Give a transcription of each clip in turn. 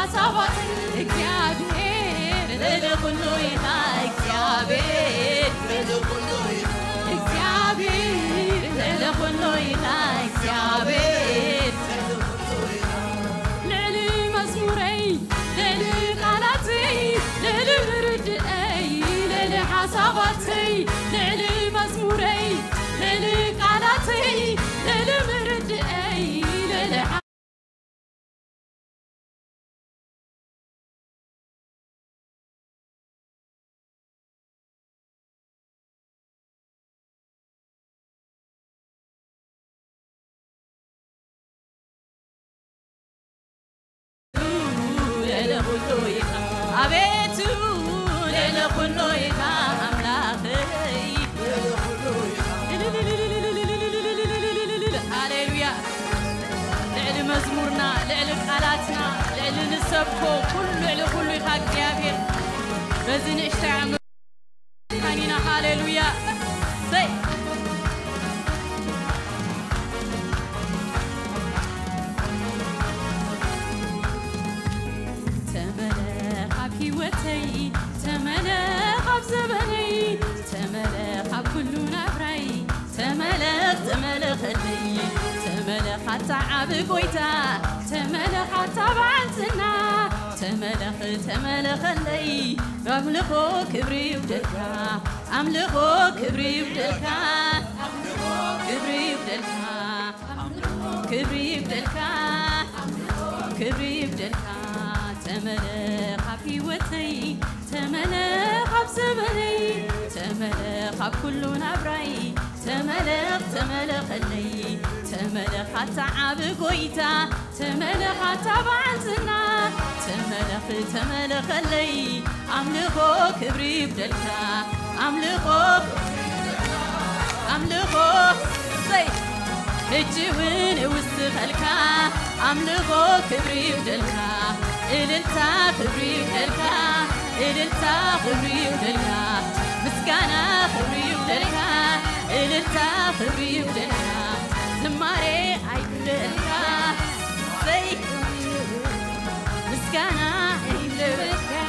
حساباتي እግዚአብሔር ለሁሉ ይታ እግዚአብሔር ለሁሉ ይታ እግዚአብሔር ለሁሉ ይታ እግዚአብሔር ለሊ መዝሙረይ ለሊ ቃላቲ ለሊ ርድአይ ለሊ حساباتي ለሊ መዝሙረይ ለሊ ቃላቲ ለሊ ርድአይ ለሊ አቤቱ ለለሁሉ ይታ አምላኬ ሃሌሉያ ለዕል መዝሙርና ለዕል ቃላትና ለዕል ንሰብኮ ለሁሉ ይታ እግዚአብሔር በዚህ ንእሽተይ ዓመት ሃሌሉያ ዘይ وتي تملك بزبني تملك بكل نبري تملك لي تملك حتى عبقويتا تملك حتى بعتنا تملك لي أملكو كبري ودلكا أملكو كبري ودلكا كبري ودلكا كبري ودلكا كبري ودلكا تملك بحيوتي تملك بزبني تملك بكل نبري تملك لي تملك حتى عبقويتا تملك حتى بعتنا تملك لي أملكو كبري بدلكا أملكو زي الجوين وستخلكا أملكو كبري بدلكا إلتا خبري ودلكا إلتا خبري ودلكا مسكانا خبري ودلكا إلتا خبري ودلكا زماري عيدلكا زي مسكانا عيدلكا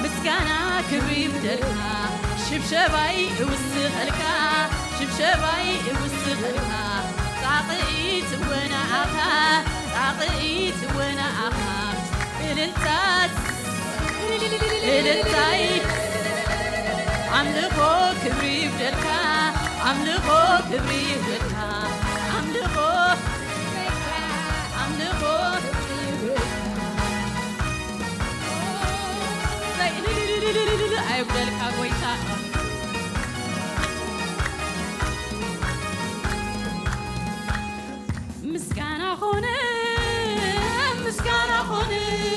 مسكانا خبري ودلكا شبشباي وسخلكا شبشباي وسخلكا تعقيت وانا عقا تعقيت وانا عقا إلتاي عملكو كبري بدلكا عملكو كبري بدلكا عملكو أي بدلكا قويتا مسكانا خوني مسكانا خوني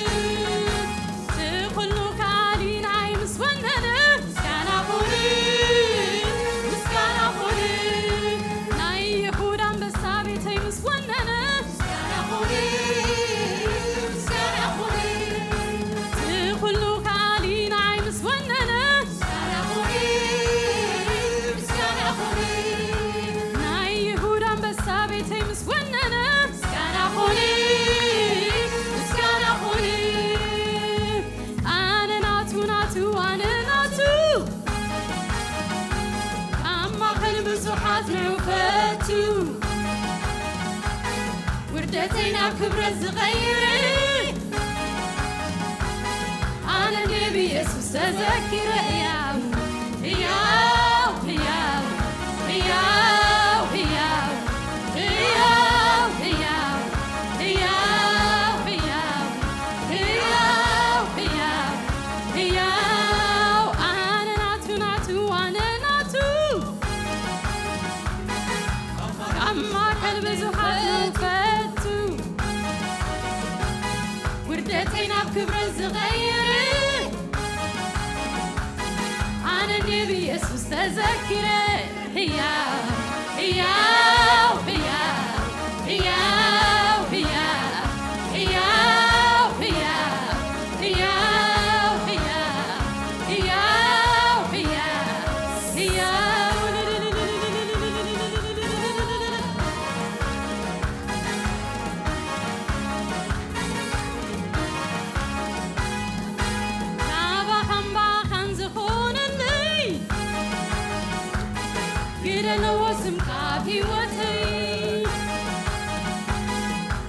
وردتينا كبر الصغير أنا النبي يسوس أذكر إياه إياه إياه إياه إياه إياه إياه إياه إياه إياه إياه أنا ناتو أنا ناتو أما كلب زحات وردتينا بكبر الصغير أنا النبي يسوس تذكره هيا هيا هيا هيا هيا هيا هيا هيا هيا هيا هيا هيا قرنا واسم كابي وتي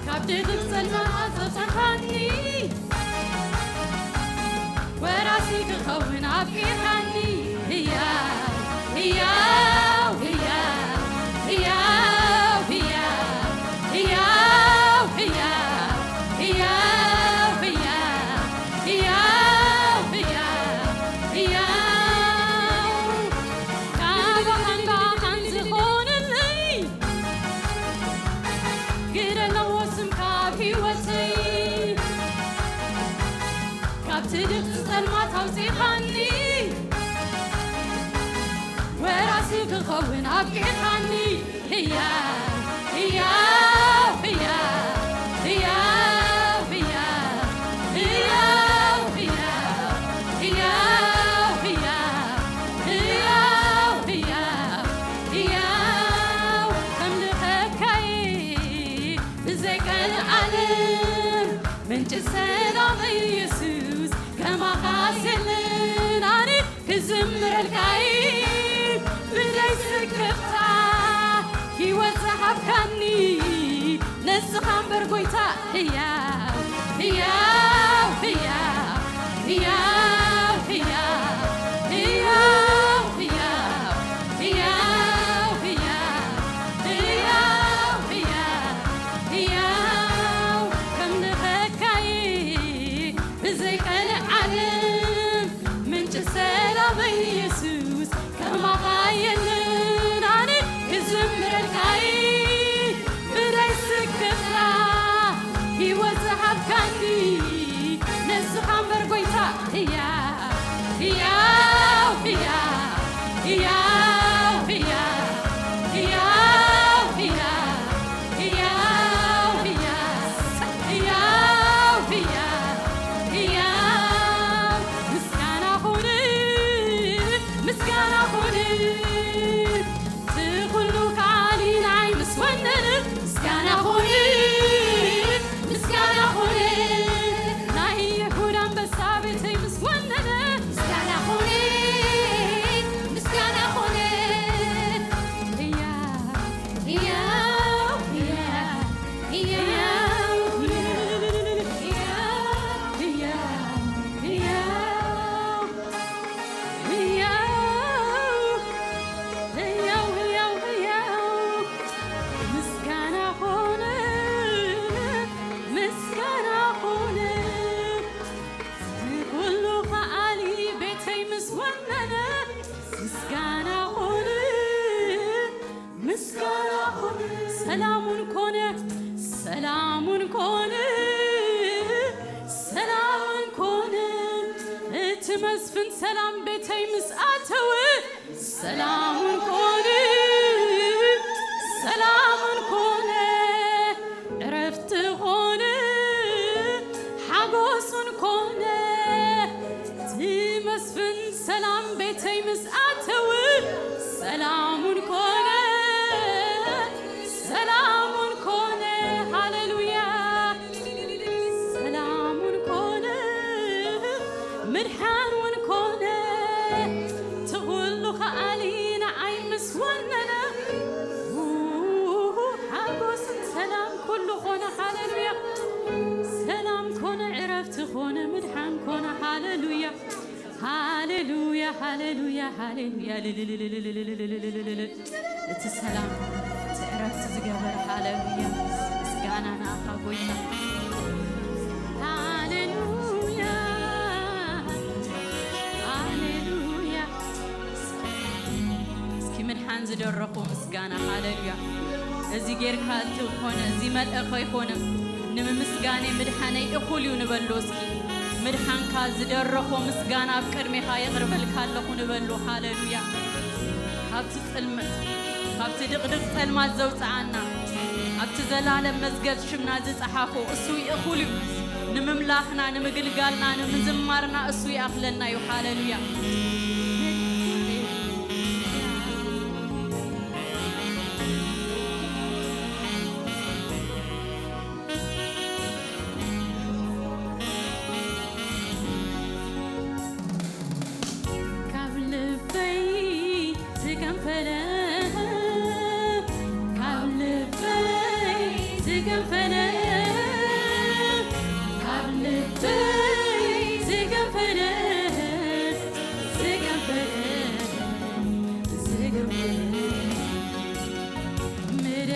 كابتي غبصل ما تصحاني وراسي كخون عبكي حني هيا هيا هيا هيا هيا هيا هيا هيا هيا هيا هيا كابا خنقا خنزخون اللي قرنا واسم كابي وتي كابتي دخصل ما توصيخاني وراسي كخون أبكي حني هيا هيا هيا هيا هيا هيا هيا هيا هيا هيا هيا هيا كم لحكاي بزيك العالم من جسنا بيسوس كما خاسلن أنا كزمر الكاي بدايس كفتا يوزع بكني نسخن برقويتا هيا هيا هيا هيا هيا هيا هيا هيا هيا هيا هيا هيا كم نخكاي بزيك العالم من جسنا بيسوس كما غايلن أنا كزمر الكاي بريسك كفرا يوزع بكني نسخن برقويتا هيا هيا هيا هيا هيا هيا هيا هيا هيا هيا هيا مسكانة خوني مسكانة خوني تقولوا كعالين عين مسونن مسكانة خوني مسكانة خوني ناهي يحوران بسابتي مسونن مسكانة خوني مسكانة خوني هيا هيا هيا هيا هيا هيا هيا هيا هيا هيا مسكانة خوني مسكانة خوني تقولوا خالي بيتي مسوننة مسكانة خوني مسكانة خوني سلام كوني سلام كوني سلام كوني اتمسفن سلام بيتي مساتوي سلام كوني سلام كوني عرفت كوني حقوس كوني تمسفن سلام بيتي مساتوي سلام كوني سلام كوني هاللويا سلام كوني مرحان ونكوني تقولوا خالينا عين مسوننا حبوس سلام كله خونا هاللويا سلام كون عرفت خونا مرحان كونا هاللويا هاللويا هاللويا هاللويا السلام تعرفت زقبر هاللويا سقانا ناقا قوينا هاللويا هاللويا اسكي مرحان زدرقو مسقانا هاللويا ازي غير كالتو خونا ازي ملأخو يخونا نم مسقاني مرحاني اخوليو نبلوسكي مرحان كازدرخو مسقانا بكرمي خا يقرب الكالخو نبلو هاللويا هابت تلمت هابت دقدق تلمات زوصعنا هابت زلالم مزقد شمنا زصحافو اسوي اخوليو نمملاخنا نمغلغالنا نمزمارنا اسوي اخلنا يو هاللويا كابل بي زكم فلا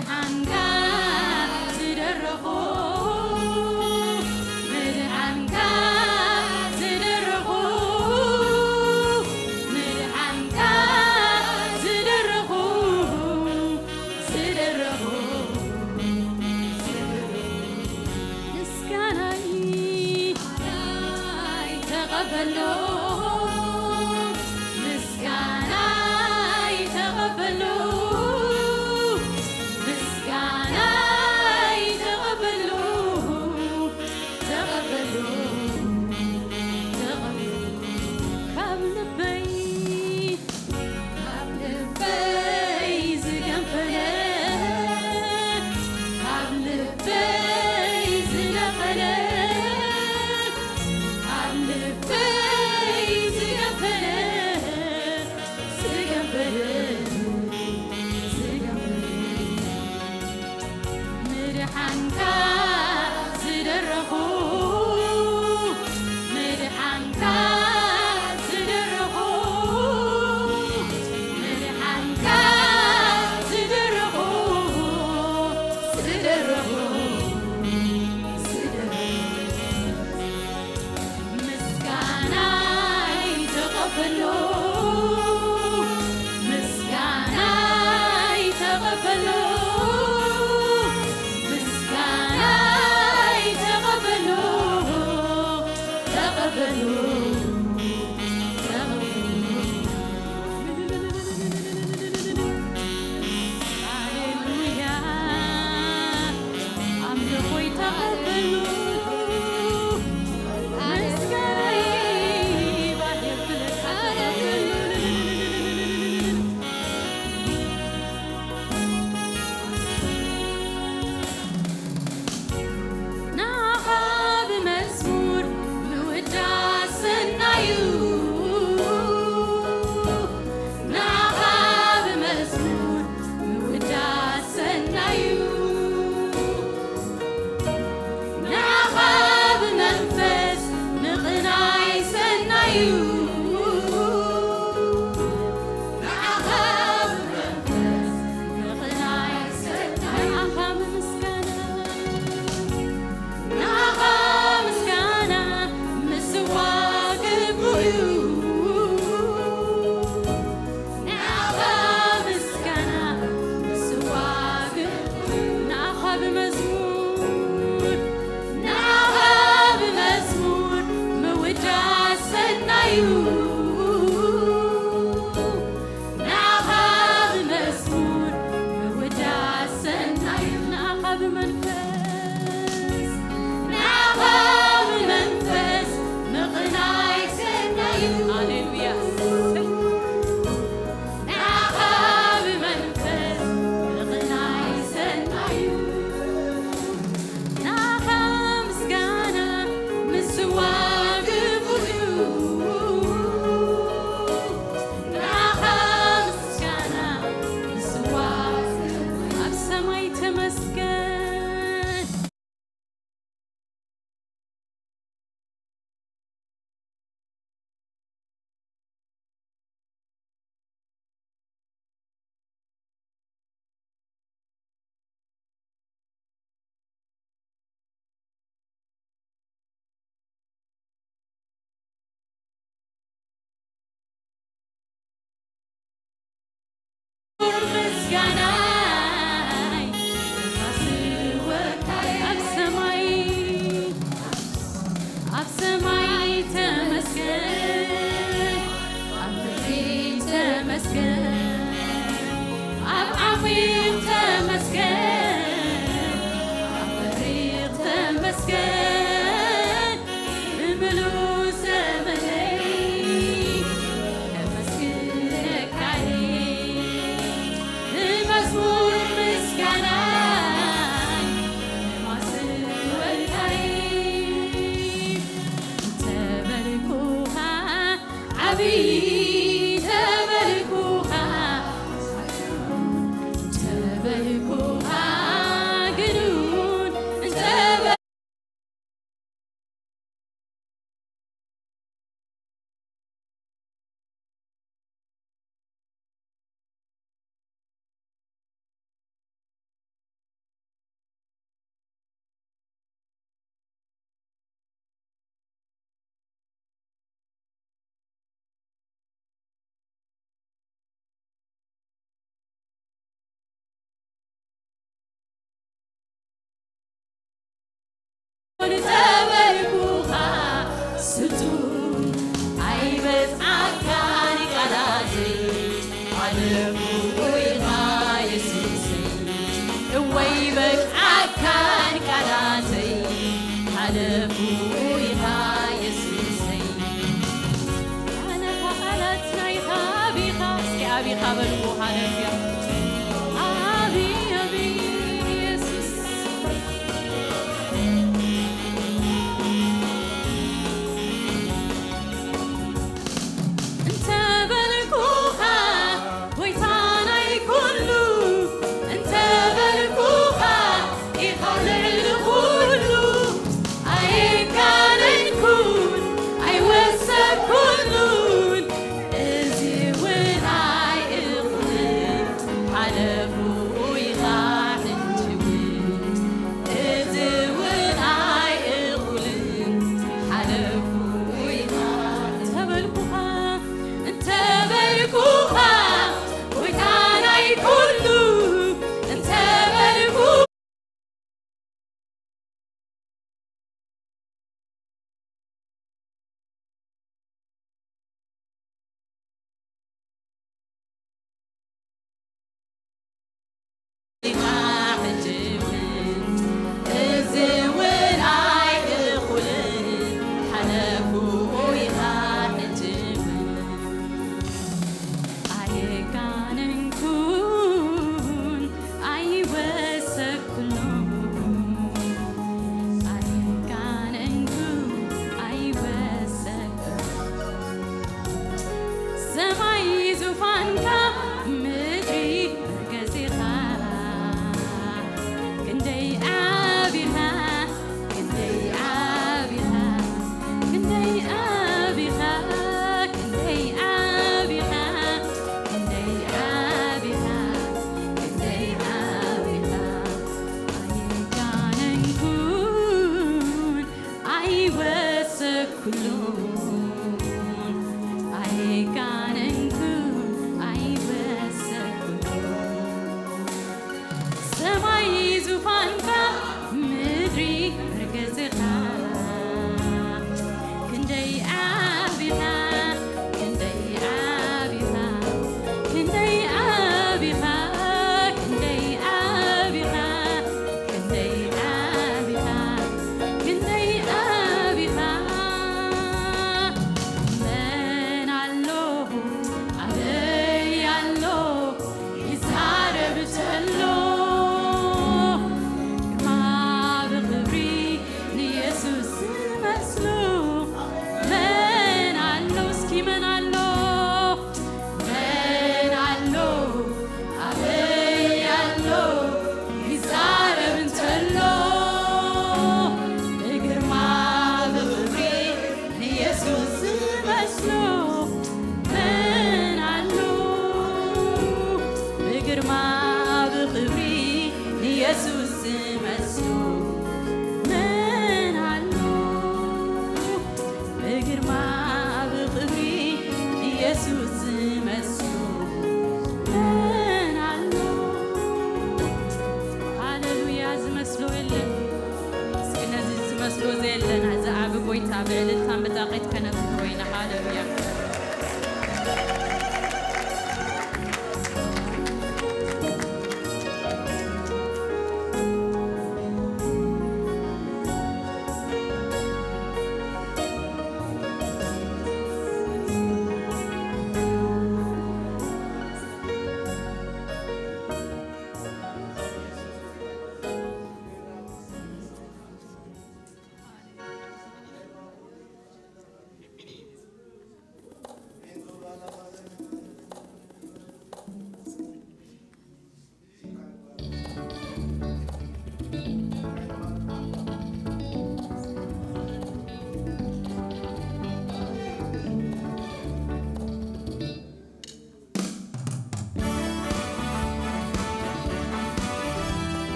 مدحنكا زدرخو مدحنكا زدرخو مدحنكا زدرخو زدرخو مسكاني تقبلو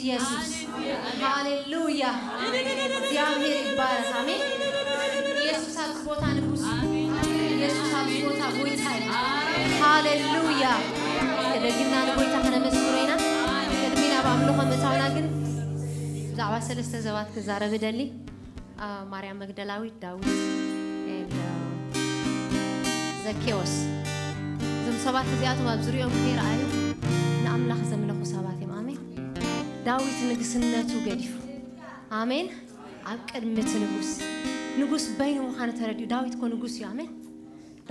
ኢየሱስ ሃሌሉያ እግዚአብሔር ይባረክ አሜን ኢየሱስ አጥቦታ ንጉስ ኢየሱስ አጥቦታ ጎይታ ሃሌሉያ ለግና ንጎይታ ከነመስኩሬና ቅድሚና ባምልኮ መጻውና ግን ዛዋ ሰለስተ ዘባት ከዛረብ ደሊ ማርያም መግደላዊት ዳዊት ዘኬዎስ ዝም ሰባት ዚያቱም አብዝሪኦም ከይራዩ ለአምላክ ዘምለኹ ሰባት አሜን ዳዊት ንግስነቱ ገዲፉ አሜን አቀድምት ንጉስ በይኑ ኻነ ተረዲ ዳዊት ኮ ንጉስ አሜን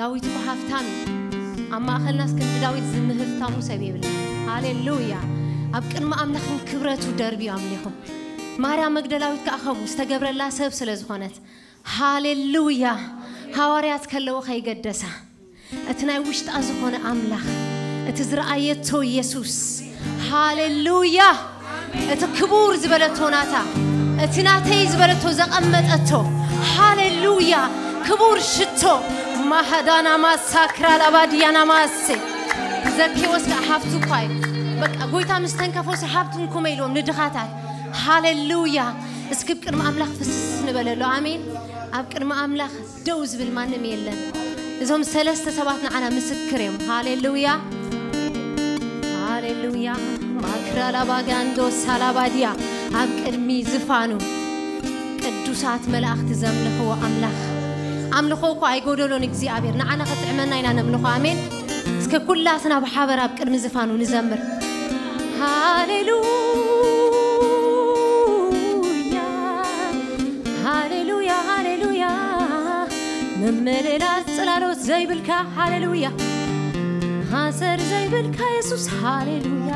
ዳዊት ኮ ሀፍታም አማ አኸልናስ ከን ዳዊት ዝምህፍታሙ ሰብይብል ሃሌሉያ አብቅድማ አምላክን ክብረቱ ደርቢ አምልኹ ማርያም መግደላዊት ከአኸቡ ዝተገብረላ ሰብ ስለዝኾነት ሃሌሉያ ሐዋርያት ከለው ኸይገደሳ እትናይ ውሽጣ ዝኾነ አምላክ እትዝራአየቶ ኢየሱስ ሃሌሉያ እትክቡር ዝበለቶናታ እትናተይ ዝበለቶ ዘቀመጠቶ ሃሌሉያ ክቡር ሽቶ ማሃዳና ማሳክራ ለባዲያና ማሴ ዘኬዎስ ከሐፍቱ ኳይ በቃ ጎይታ ምስተንከፎ ሰሐብቱን ኮመይሎም ንድኻታት ሃሌሉያ እስክብ ቅድመ አምላክ ፍስስ ንበለሎ አሜን አብ ቅድመ አምላክ ደውዝ ብል ማንም የለን እዞም ሰለስተ ሰባት ንዓና ምስክርም ሃሌሉያ ሃሌሉያ ማክራላ ባጋንዶ ሳላባዲያ አብ ቅድሚ ዝፋኑ ቅዱሳት መላእክት ዘምልኽዎ አምላክ አምልኾኮ አይጎደሎን እግዚአብሔር ንዓና ከተዕመና ኢና ነምልኾ አሜን እስከ ኩላትና በሐበር አብ ቅድሚ ዝፋኑ ንዘምር ሃሌሉያ ሃሌሉያ ሃሌሉያ መመለላት ጽላሎት ዘይብልካ ሃሌሉያ ሐሰር ዘይብልካ ኢየሱስ ሃሌሉያ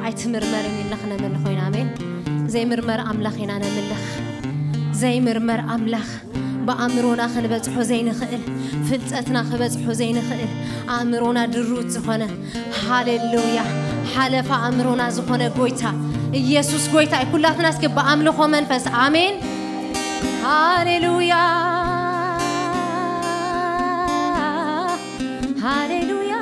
አይትምርመርን ይለኽነ መልኾይና አሜን ዘይምርመር አምላኽና ነምልኽ ዘይምርመር አምላኽ በአእምሮና ኸንበጽሖ ዘይንኽእል ፍልጸትና ኸበጽሖ ዘይንኽእል አእምሮና ድሩት ዝኾነ ሃሌሉያ ሓለፈ አእምሮና ዝኾነ ጎይታ ኢየሱስ ጎይታ ኩላትና እስከ በአምልኾ መንፈስ አሜን ሃሌሉያ ሃሌሉያ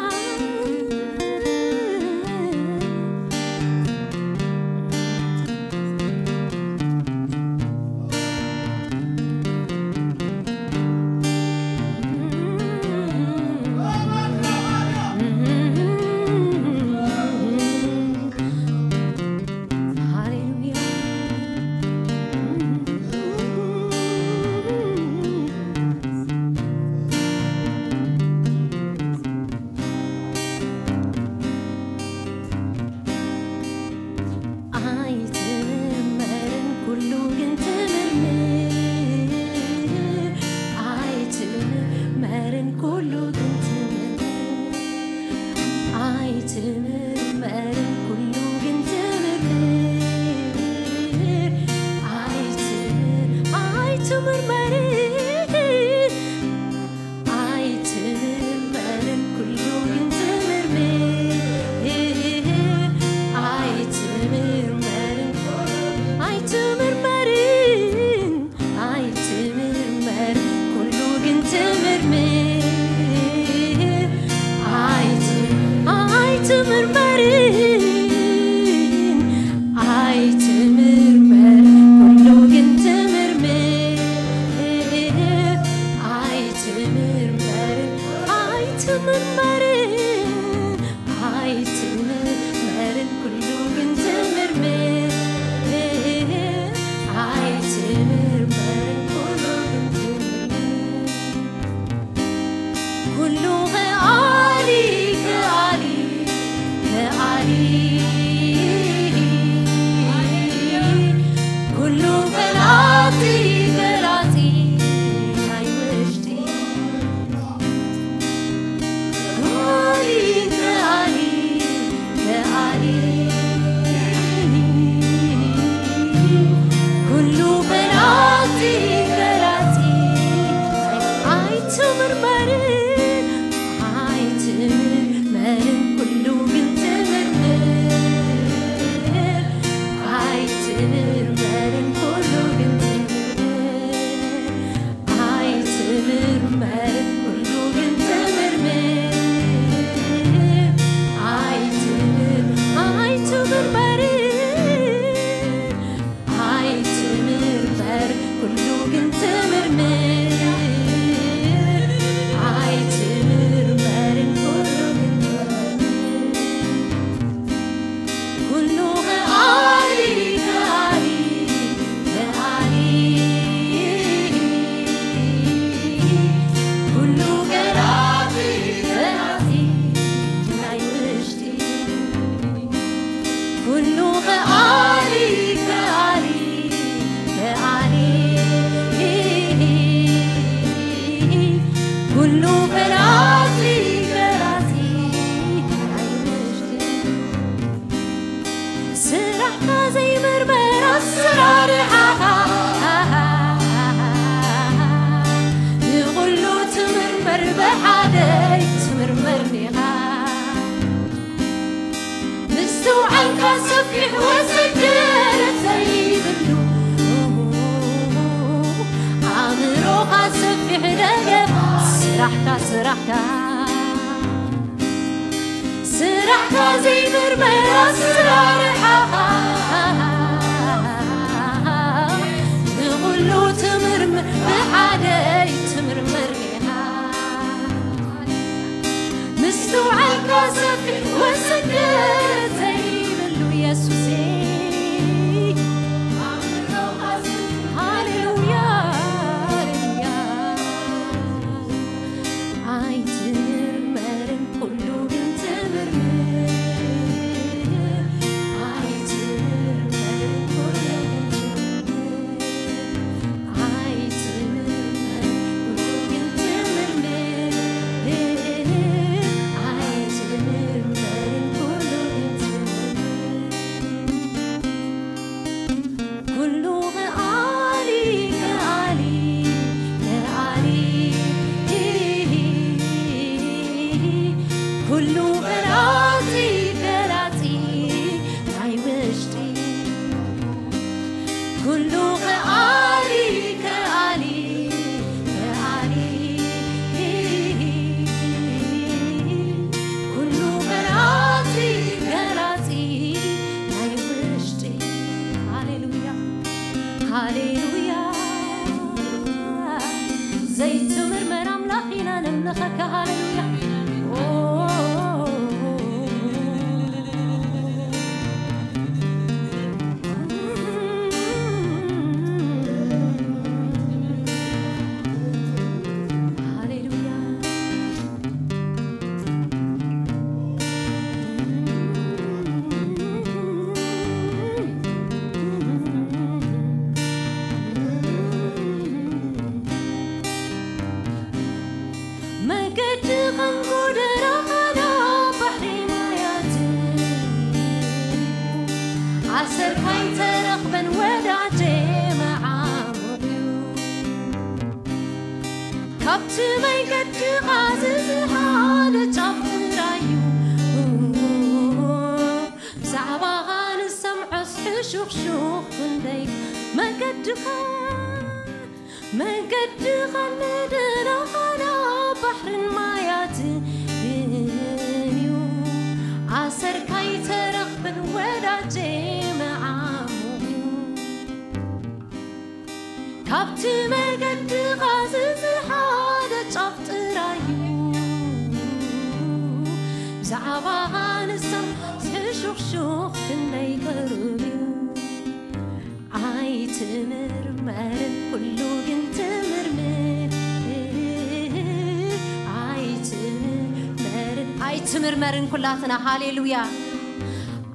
تمرمرن كلاتنا هاليلويا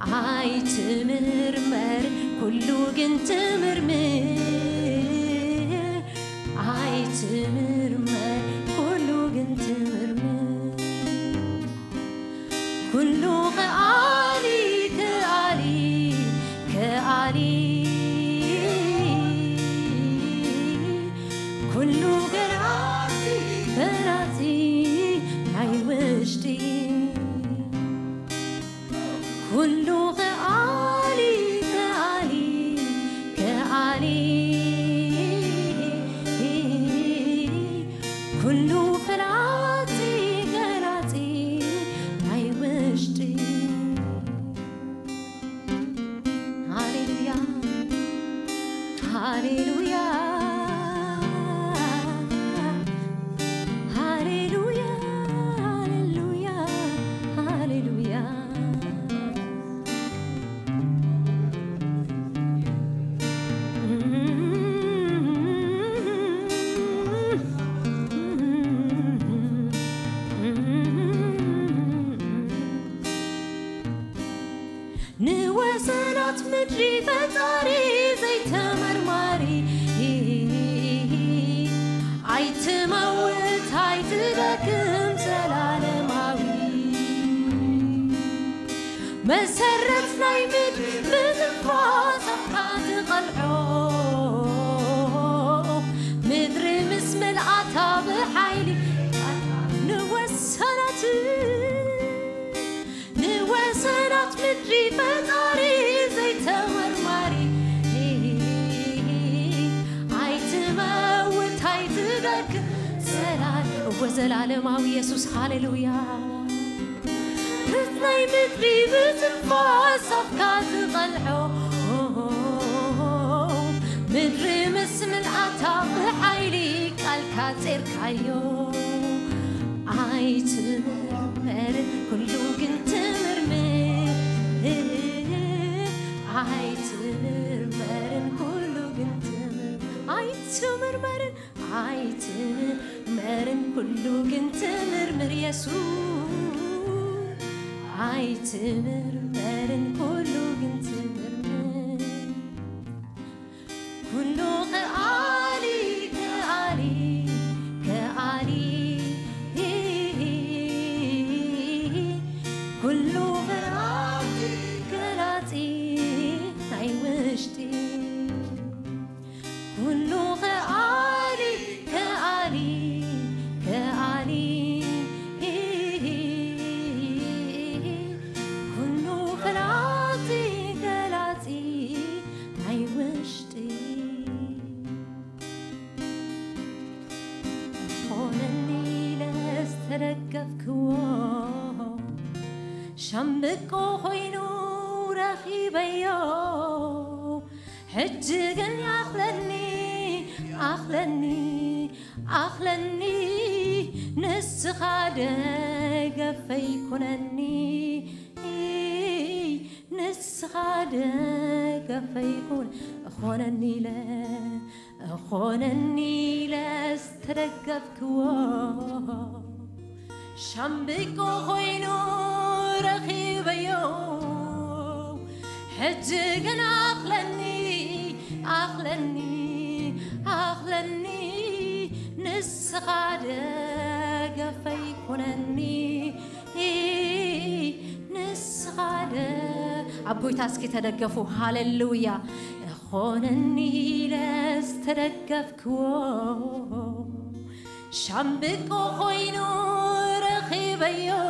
اي تمرمر كله جنت مرمر اي تمرمر كله جنت مرمر كله غالي كالي كالي كله غراتي غراتي هاي وشتي كله غالي كالي كالي كله فراتي غراتي هاي وشتي هاليلويا هاليلويا هاليلويا هاليلويا ንወሰናት ምድሪ ፈጣሪ ዘይተመርማሪ አይትመውት አይትደክም ዘላለማዊ መሰረት ላይ ምድር ብትንፋስ አትቀልዖ ምድር ምስ መልአታ ብሓይሊ ንወሰናት ምድሪ ፈጣሪ ዘይተመርማሪ አይትመውት አይትደክም ወዘላለማዊ ኢየሱስ ሃሌሉያ ናይ ምድሪ ብትንፋስ አፍካ ትቀልዖ ምድሪ ምስ ምልአታ ብሓይሊ ቃልካ ጼርካዮ አይትመር ኩሉ ግን ትምርምር አይትመርን ኩሉ ግን አይትመርመርን አይትመርን ኩሉ ግን ትምርምር ኢየሱስ አይትመርመርን ኩሉ ግን ትምርምር ኩሉ ከአሊ ከአሊ ከአሊ ኩሉ ከአሊ ከላጢ ናይ ውሽጢ ኩሉ ከአሊ ከአሊ ከአሊ شمبكو خوينو رخيبيو حجقن أخلني نسخادق فيكونني نسخادق فيكون أخونني لا استرقفكو شمبكو خوينو رخيبيو حجقن أخلني نسخادق فيكونني نسخادق أبوي تاسكي تدقفو هاليلويا أخونني لاستدقفكو شمبكو خوينو رخيبيو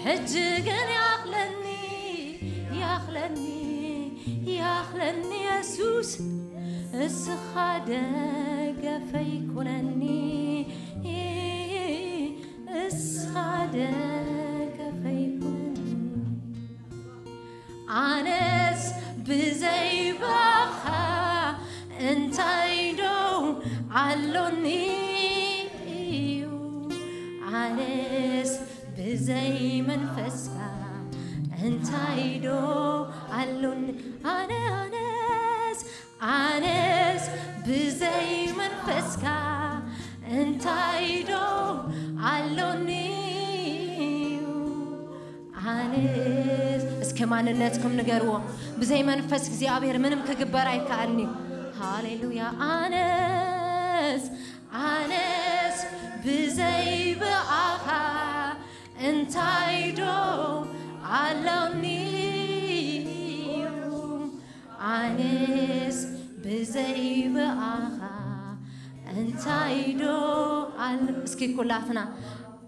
حجقن يخلني يسوس الصخادق فيكونني الصخادق فيكونني أنس بزي بخا انتايدو علوني أنس بزي منفسها انتايدو علوني أنس بزي منفسها انتايدو علوني أنس اسكمان الناتكم نقروا بزي منفسك زي أبير منم كقبار كأني هاليلويا أنس بزي بآخا انتايدو علوني أنس بزي بآخا انتايدو اسكي كلاتنا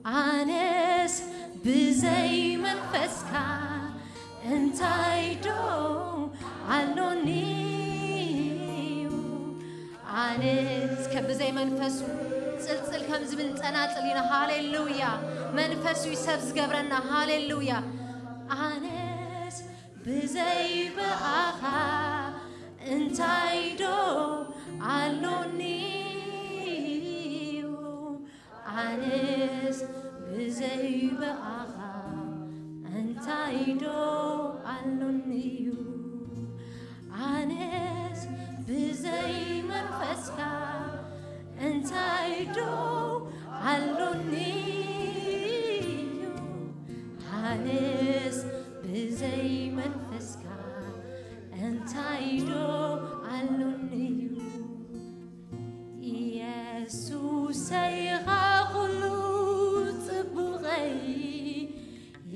أنس بزي منفسكا انتايدو علوني أنس كبزي منفسو سلسل كم زبن تناتلينا هاليلويا منفسو يسبز قبرنا هاليلويا أنس بزي بآخا انتايدو علوني أنس بزي بآخا انتايدو علوني أنس بزي منفسكا انتايدو علوني أنس بزي من መንፈስካ እንታይዶ አሉንዩ ኢየሱሰይ ኻኹሉ ጽቡቐይ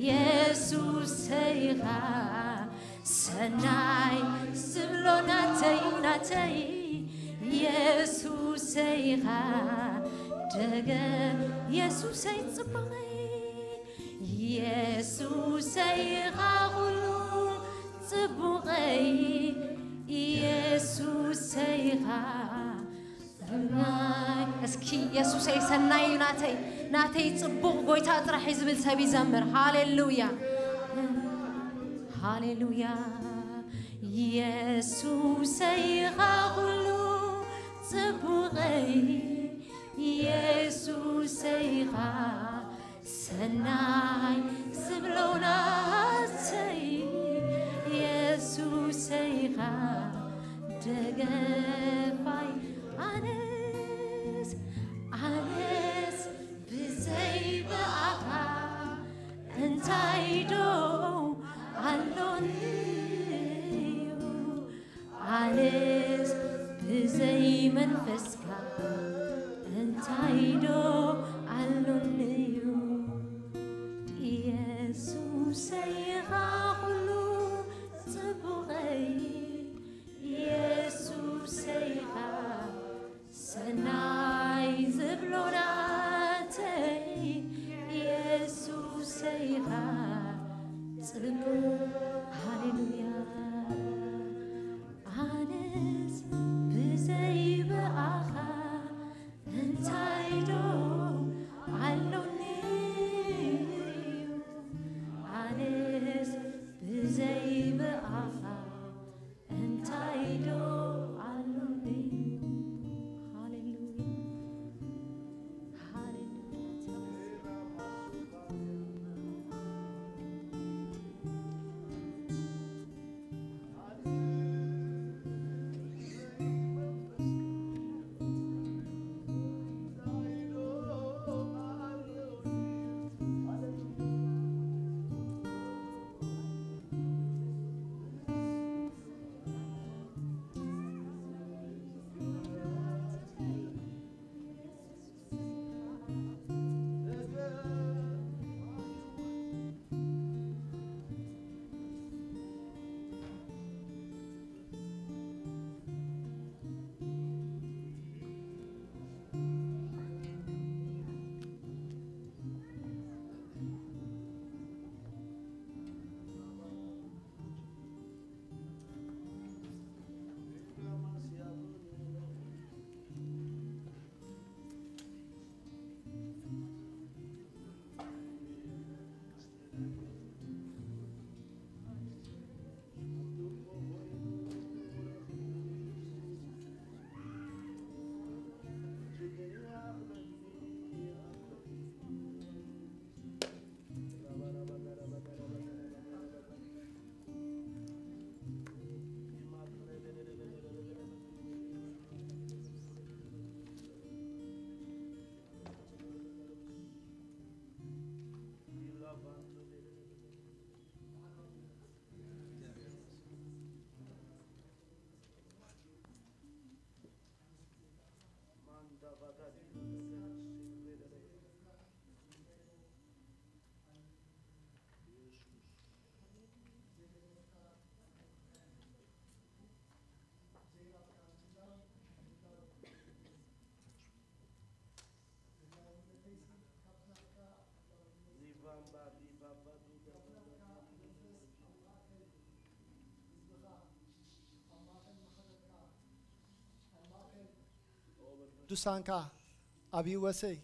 ኢየሱሰይ ኻ ሰናይ ስብሎ ናተይ ኢየሱሰይ ኻ ደገ ኢየሱሰይ ጽቡቐይ ኢየሱሰይ ኻኹሉ ጽቡቐይ ኢየሱሰይ ኻ እስኪ ኢየሱሰይ ሰናይ ናተይ ጽቡቕ ጎይታ ጥራሕ ዝብል ሰብ ይዘምር ሃሌሉያ ሃሌሉያ ኢየሱሰይ ኻኹሉ ጽቡቐይ ኢየሱሰይ ኻ ሰናይ ዝብሎ ናተይ ኢየሱሰይ ኻ ደገፋይ ኣነስ ብዘይበኣኻ እንታይ ዶ ኣሎንዩ ኣነስ ብዘይ መንፈስካ እንታይ ዶ ኣሎንዩ ኢየሱሰይ ኻኹሉ ጽቡቐይ ኢየሱሰይ ኻ ሰናይ ዝብሎ ናተይ ኢየሱሰይ ኻ ጽቡቕ ሃሌሉያ ኣነስ ብዘይበኣኻ እንታይ ዶ ኣሎንዩ ኣነስ ብዘይበኣኻ እንታይ ዶ ኣሎንዩ ሃሌሉያ دوسانكا أبي وسي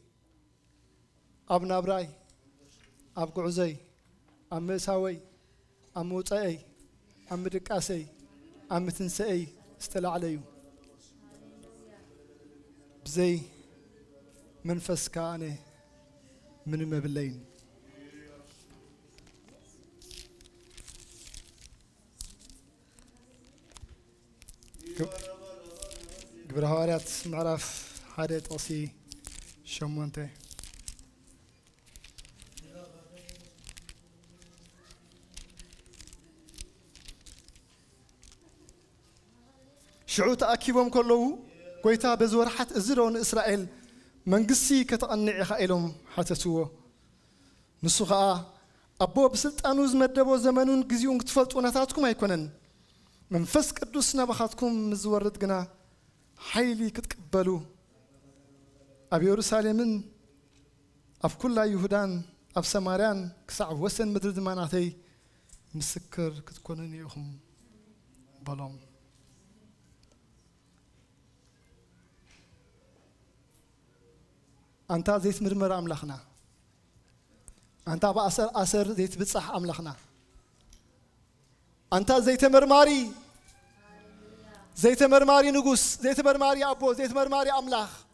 أب نبراي أب قعزي أم مساوي أم موتأي أم دكاسي أم تنسأي استلع عليو بزي منفس كاني من ما بالليل قبل هواريات معرف حادث أصي شمونته شعو تأكيبهم كلو قويتا بزور حت إزرون إسرائيل منقسي كتقنع خائلهم حتى سوى نسخة أبو بسلط أنوز مدبو زمانون جزيون تفلت وناتاتكم هيكونن من فسك الدوسنا بخاتكم مزورد جنا حيلي كتقبلوا أبي يروساليمن أف كل يهودان أف سماريان كسعب وسن مدرد ماناتي مسكر كتكونن يوهم بلوم أنت زيت مرمر أملاخنا أنت بأسر أسر زيت بتصح أملاخنا أنت زيت مرماري نجوس زيت مرماري أبو زيت مرماري أملاخ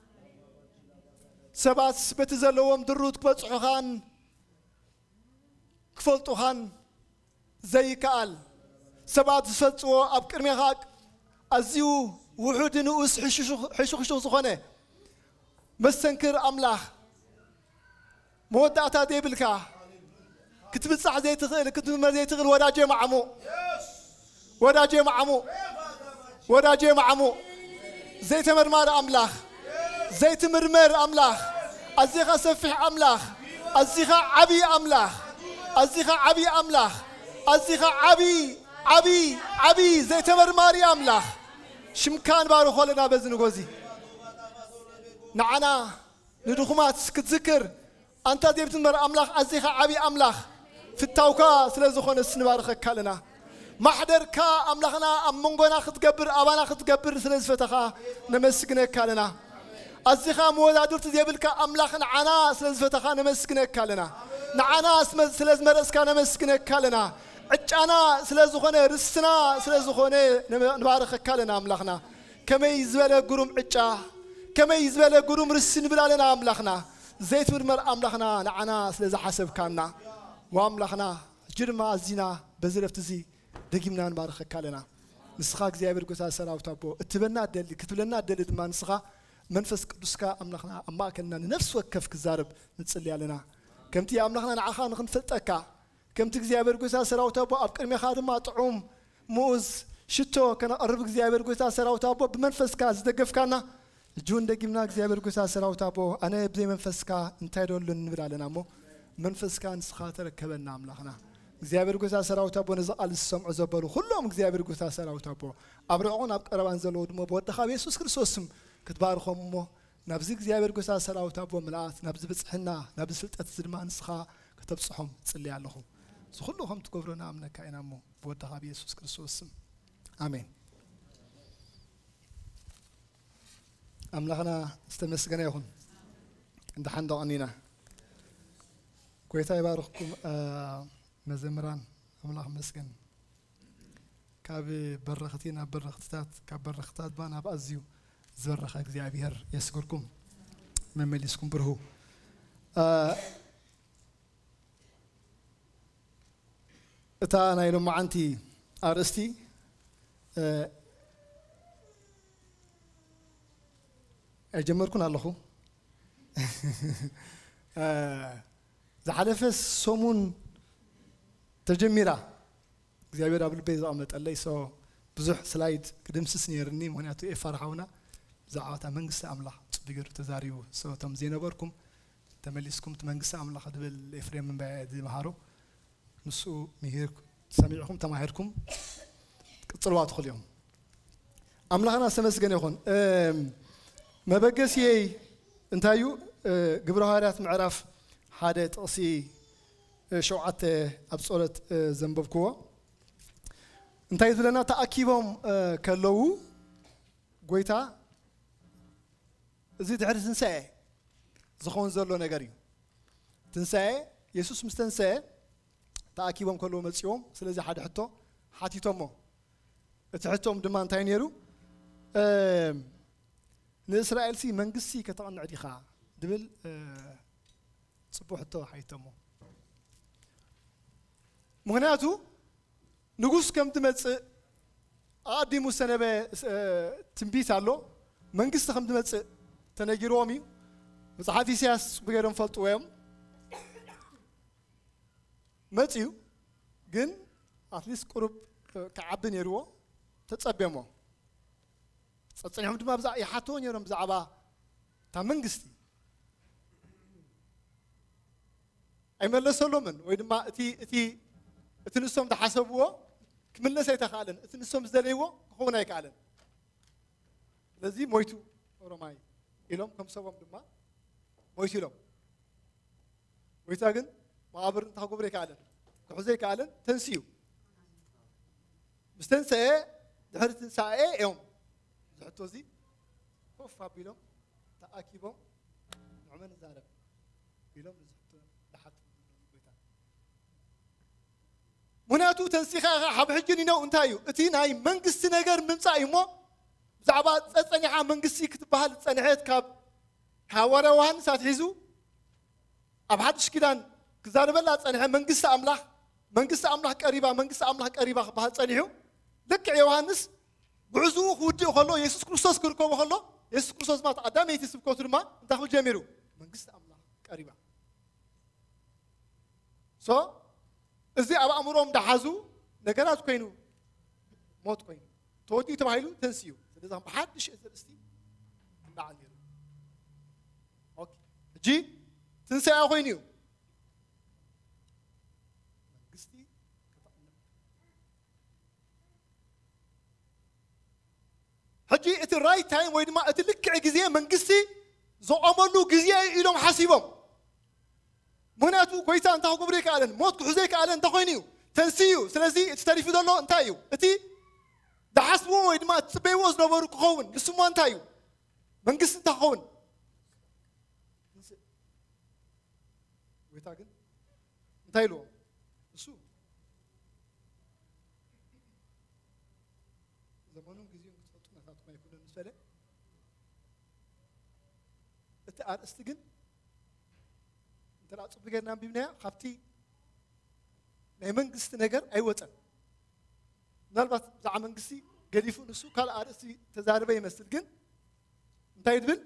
سبات بتزلوهم درود كبتصحان كفلتوهان زي كال سبات فتوى أبكر ميخاك أزيو وحود نؤس حشو صخنة مستنكر أملاخ مودعتا ديبلكا كتب صح زي تغل كتب ما زي تغل وراجي معمو زي تمرمر أملاخ زي تمرمر أملاخ أزيخا سفح أملاخ أزيخا عبي أملاخ أزيخا عبي زي تمرماري أملاخ شمكان بارو خولنا بزن غوزي نعنا ندخمات كتذكر أنت ديبت مر أملاخ أزيخا عبي أملاخ في التوكا سلازخون السنبارخ كالنا محضر كا أملاخنا أمونغونا ختقبر أبانا ختقبر سلاز فتخا نمسكنا كالنا أزيخا موادر تديبل كا أملاخنا عنا سلاز فتخا نمسكنا كالنا نعنا سلاز مرسكا نمسكنا كالنا عجانا سلازخون رسنا سلازخون نبارخ كالنا أملاخنا كما يزبال قروم عجا كما يزبال قروم رسن بلالنا أملاخنا زيت مرمر أملاخنا نعنا سلاز حسب كاننا وأملاخنا جرما زينا بزرفت زي دقيمنا نبارخ كالنا نسخاك زيابر قوتا سراو تابو اتبنا دلي كتبلنا دلي دما نسخا منفس قدسكا أملاخنا أما كنا نفس وكف كزارب نتصلي علينا كمتي أملاخنا نعخا نخنفتكا كمتي زيابر قوتا سراو تابو أبكر ميخادم ما طعوم موز شتو كان قرب زيابر قوتا سراو تابو بمنفس كا زدقف كانا جون دقيمنا زيابر قوتا سراو تابو أنا بزي منفس كا انتايدو لنبر علينا مو منفس كا نسخا تركبنا أملاخنا زيابر قوتا سراو تابو نزقال السمع زبالو كلهم زيابر قوتا سراو تابو أبرعون أبقربان زلود مو بودخا بيسوس كرسوسم كتبارخهم مو نبزيك زيابر قوتا سراو تابو ملعات نبز بصحنا نبز فلتات زدما نسخا كتبصحهم تصلي عليهم سخلوهم تكبرونا أمنا كائنا مو بودخا بيسوس كرسوسم آمين أملاخنا استمسكنا يخون عند حندو عنينا كويتا يبارككم مزمران أملاخ مسكن كابي برختينا برختات كبرختات بانا بأزيو زرخك زي عبير يسكركم ممليسكم برهو اتا أنا يلوم معنتي أرستي أجمركم الله زحلفس سومون تجميرا እግዚአብሔር አብል ቤዛ አመጣ ለይሶ ብዙሕ ስላይድ ክድምስስ ነርኒ ምክንያቱ ኤፈርሃውና ዛዓታ መንግስት አምላኽ ጽድገሩ ተዛሪቡ ሰውተም ዘነበርኩም ተመሊስኩም መንግስት አምላኽ ድብል ኤፍሬም ባይድ ማሃሮ ንሱ ምሄር ሰሚዕኩም ተማሂርኩም ቅጽልዋ ትخليهم አምላኽና ሰመስገነ ይኹን መበገሲይ እንታዩ ግብረ ሐዋርያት ምዕራፍ ሓደ ጥቕሲ شوعت أبصرت زنببكوا انتهي لنا تأكيبهم كلو قويتا زيد عرس تنسى زخون زلو نجاري تنسى يسوس مستنسى تأكيبهم كلو مسيوم سلزي حد حتى تومو تحتهم دمان تاينيرو لإسرائيل سي منقسي كتقن عديخا دبل صبوح التو حيتمو مهناتو نقص كم تمت أدي مستنبه تنبيت على من قصة كم تمت تناجرومي مصحفي سياس بغيرهم فلتوهم متيو جن أتليس قرب كعبن يروه تتصبيمه صنعهم دما بزع يحاتون يرم زعبا تا منغستي اي ملسلومن وي دما اتي نسوم تحسبوا كملس يتخالن اتي نسوم زليو كخونا يكالن لذي مويتو روماي إلهم كم سوام دما مويتو لهم ويتاغن ما أبر نتاقو بريك عالن كحوزي كعالن تنسيو مستنسى دهر تنسى يوم زحتو زي خوف بيلهم تأكيبهم نعمل زارب بيلهم زحتو لحد بيتان مناتو تنسيخا حب حجنينو انتايو اتي ناي منقس نجر ممصاي مو زعبات تصنيحا منقسي كتبهال تصنيحات كاب حوارا وهن ساتحيزو اب حدش كدان كزاربلا تصنيحا منقس املاح قريبا بهال تصنيحو لك يوحنس بعزو خودي خلو يسوع كريستوس كركو خلو يسوع كريستوس ما ادم يتسبكو ترما انتخو جميرو منقس املاح قريبا سو ازي ابا امروم دحازو نغرات كوينو موت كوينو تودي تبايلو تنسيو لذا بحدش استي نعليرو اوكي جي تنسى اخوينيو منغستي حجي ات الرايت تايم وين ما اتلكع غزيه منغستي زواملو غزيه اليوم حسيبهم مناتو كويتا انت قبريك علن موت حزيك علن انت خوينيو تنسيو سلازي تستريفو دلو انتايو اتي دحسبو ويد ما تبيوز نبرو كخون نسمو انتايو منقس انت خون ويتاغن انتايلو اسو زمانو غزيو تفطو نفات ما يكون نسفله اتعار استغن انت لا صبغنا بيبنا خفتي ናይ መንግስት ነገር አይወጣም ምናልባት ዛዓ መንግስቲ ገዲፉ ንሱ ካል አርሲ ተዛርበ ይመስል ግን እንታይ ይብል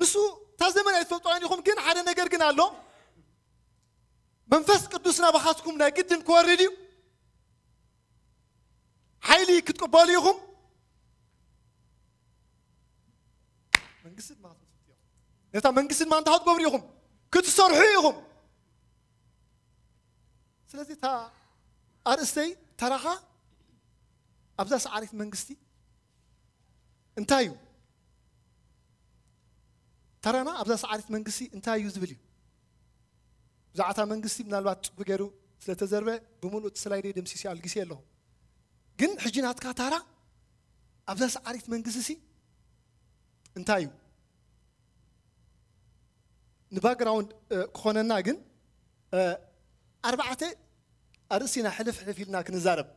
ንሱ ታዘመን አይፈጧን ይኹም ግን ሓደ ነገር ግን አሎ መንፈስ ቅዱስና በኻትኩም ናይ ግድን ኮወርዲው ኃይሊ ክትቀበሉ ይኹም መንግስት ማለት ነው ነታ መንግስት ማን ታውት ጎብሪ ይኹም ክትሰርሑ ይኹም ስለዚህ ታ አርስተይ ተራኻ አብዛ ሰዓሪት መንግስቲ እንታዩ ተራና አብዛ ሰዓሪት መንግስቲ እንታዩ ዝብል እዩ ዛዓታ መንግስቲ ምናልባት ጽብገሩ ስለተዘርበ በሙሉ ስላይዴ ደምሲሲ አልጊሲ ያለው ግን ሕጂናት ካታራ አብዛ ሰዓሪት መንግስቲ እንታዩ ንባግራውንድ ኮነና ግን أربعة أرسينا حلف حلفينا كنزارب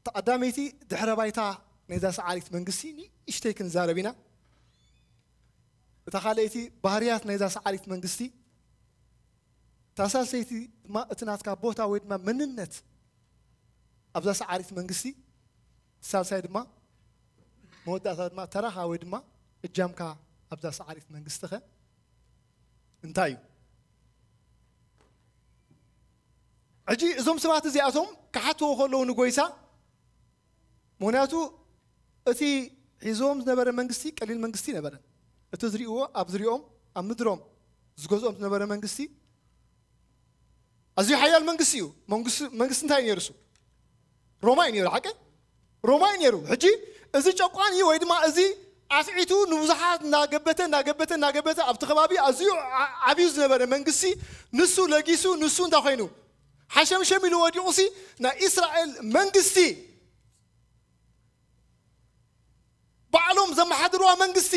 تقدميتي دحر بايتا نيدا سعاريت منقسيني اشتي كنزاربينا تخاليتي بهاريات نيدا سعاريت منقسي تاساسيتي ما اتناتكا بوتا ويد ما مننت أبدا سعاريت منقسي سالسايد ما مودات ما تراها ويد ما الجامكا أبدا سعاريت منقستخه انتايو اجي ازوم سبات زياتهم كحتو خلو نغويسا موناتو اتي حزوم نبر منغستي قليل منغستي نبر اتزريو ابزريوم امدروم زغوزوم نبر منغستي ازي حيال منغسيو منغس انتاي يرسو روماين يرو حق روماين يرو اجي ازي چقواني ويدما ازي አስዒቱ ንብዙሓት ናገበተ ኣብቲ ከባቢ ኣዝዩ ዓብዩ ዝነበረ መንግስቲ ንሱ ለጊሱ ንሱ እንታይ ኮይኑ ሓሸምሸም ኢሉ ወዲቑሲ ናይ እስራኤል መንግስቲ ባዕሎም ዘመሓድርዋ መንግስቲ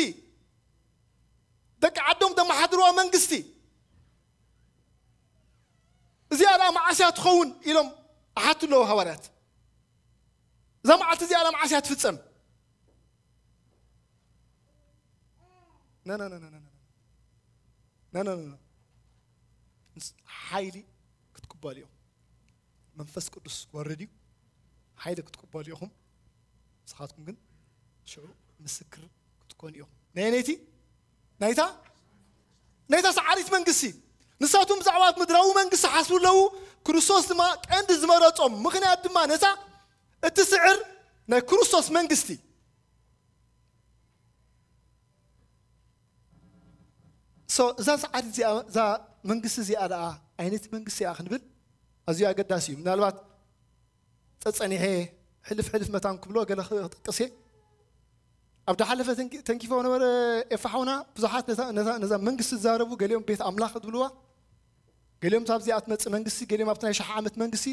ደቂ ዓዶም ዘመሓድርዋ መንግስቲ እዚኣ መዓስያ ትኸውን ኢሎም ኣሓቱ ኣለዉ ሃዋርያት እዛ መዓልቲ እዚኣ መዓስያ ትፍፀም لا حيلي كتقبليهم منفس قدس ورديو حيلي كتقبليهم صحاتكم جن شو مسكر كتكونيهم نايتا سعاريت منقسي نساتهم زعوات مدراو منقس حاسو لو كروسوس دما عند زمراتهم مخنيات دما نتا التسعر نا كروسوس منغستي سو زاز عاد زا منغست زي أدا عينت منغست يا خنبل أزيا قداسي من الوقت تصني هي حلف متان كبلو قال قصي أبدا حلفة تنكيفه ونور إفحونا بزحات نزا منغست زاربو قال يوم بيت أملاخ دبلوا قال يوم تابزي أتمت منغسي قال يوم أبتني شحامة منغسي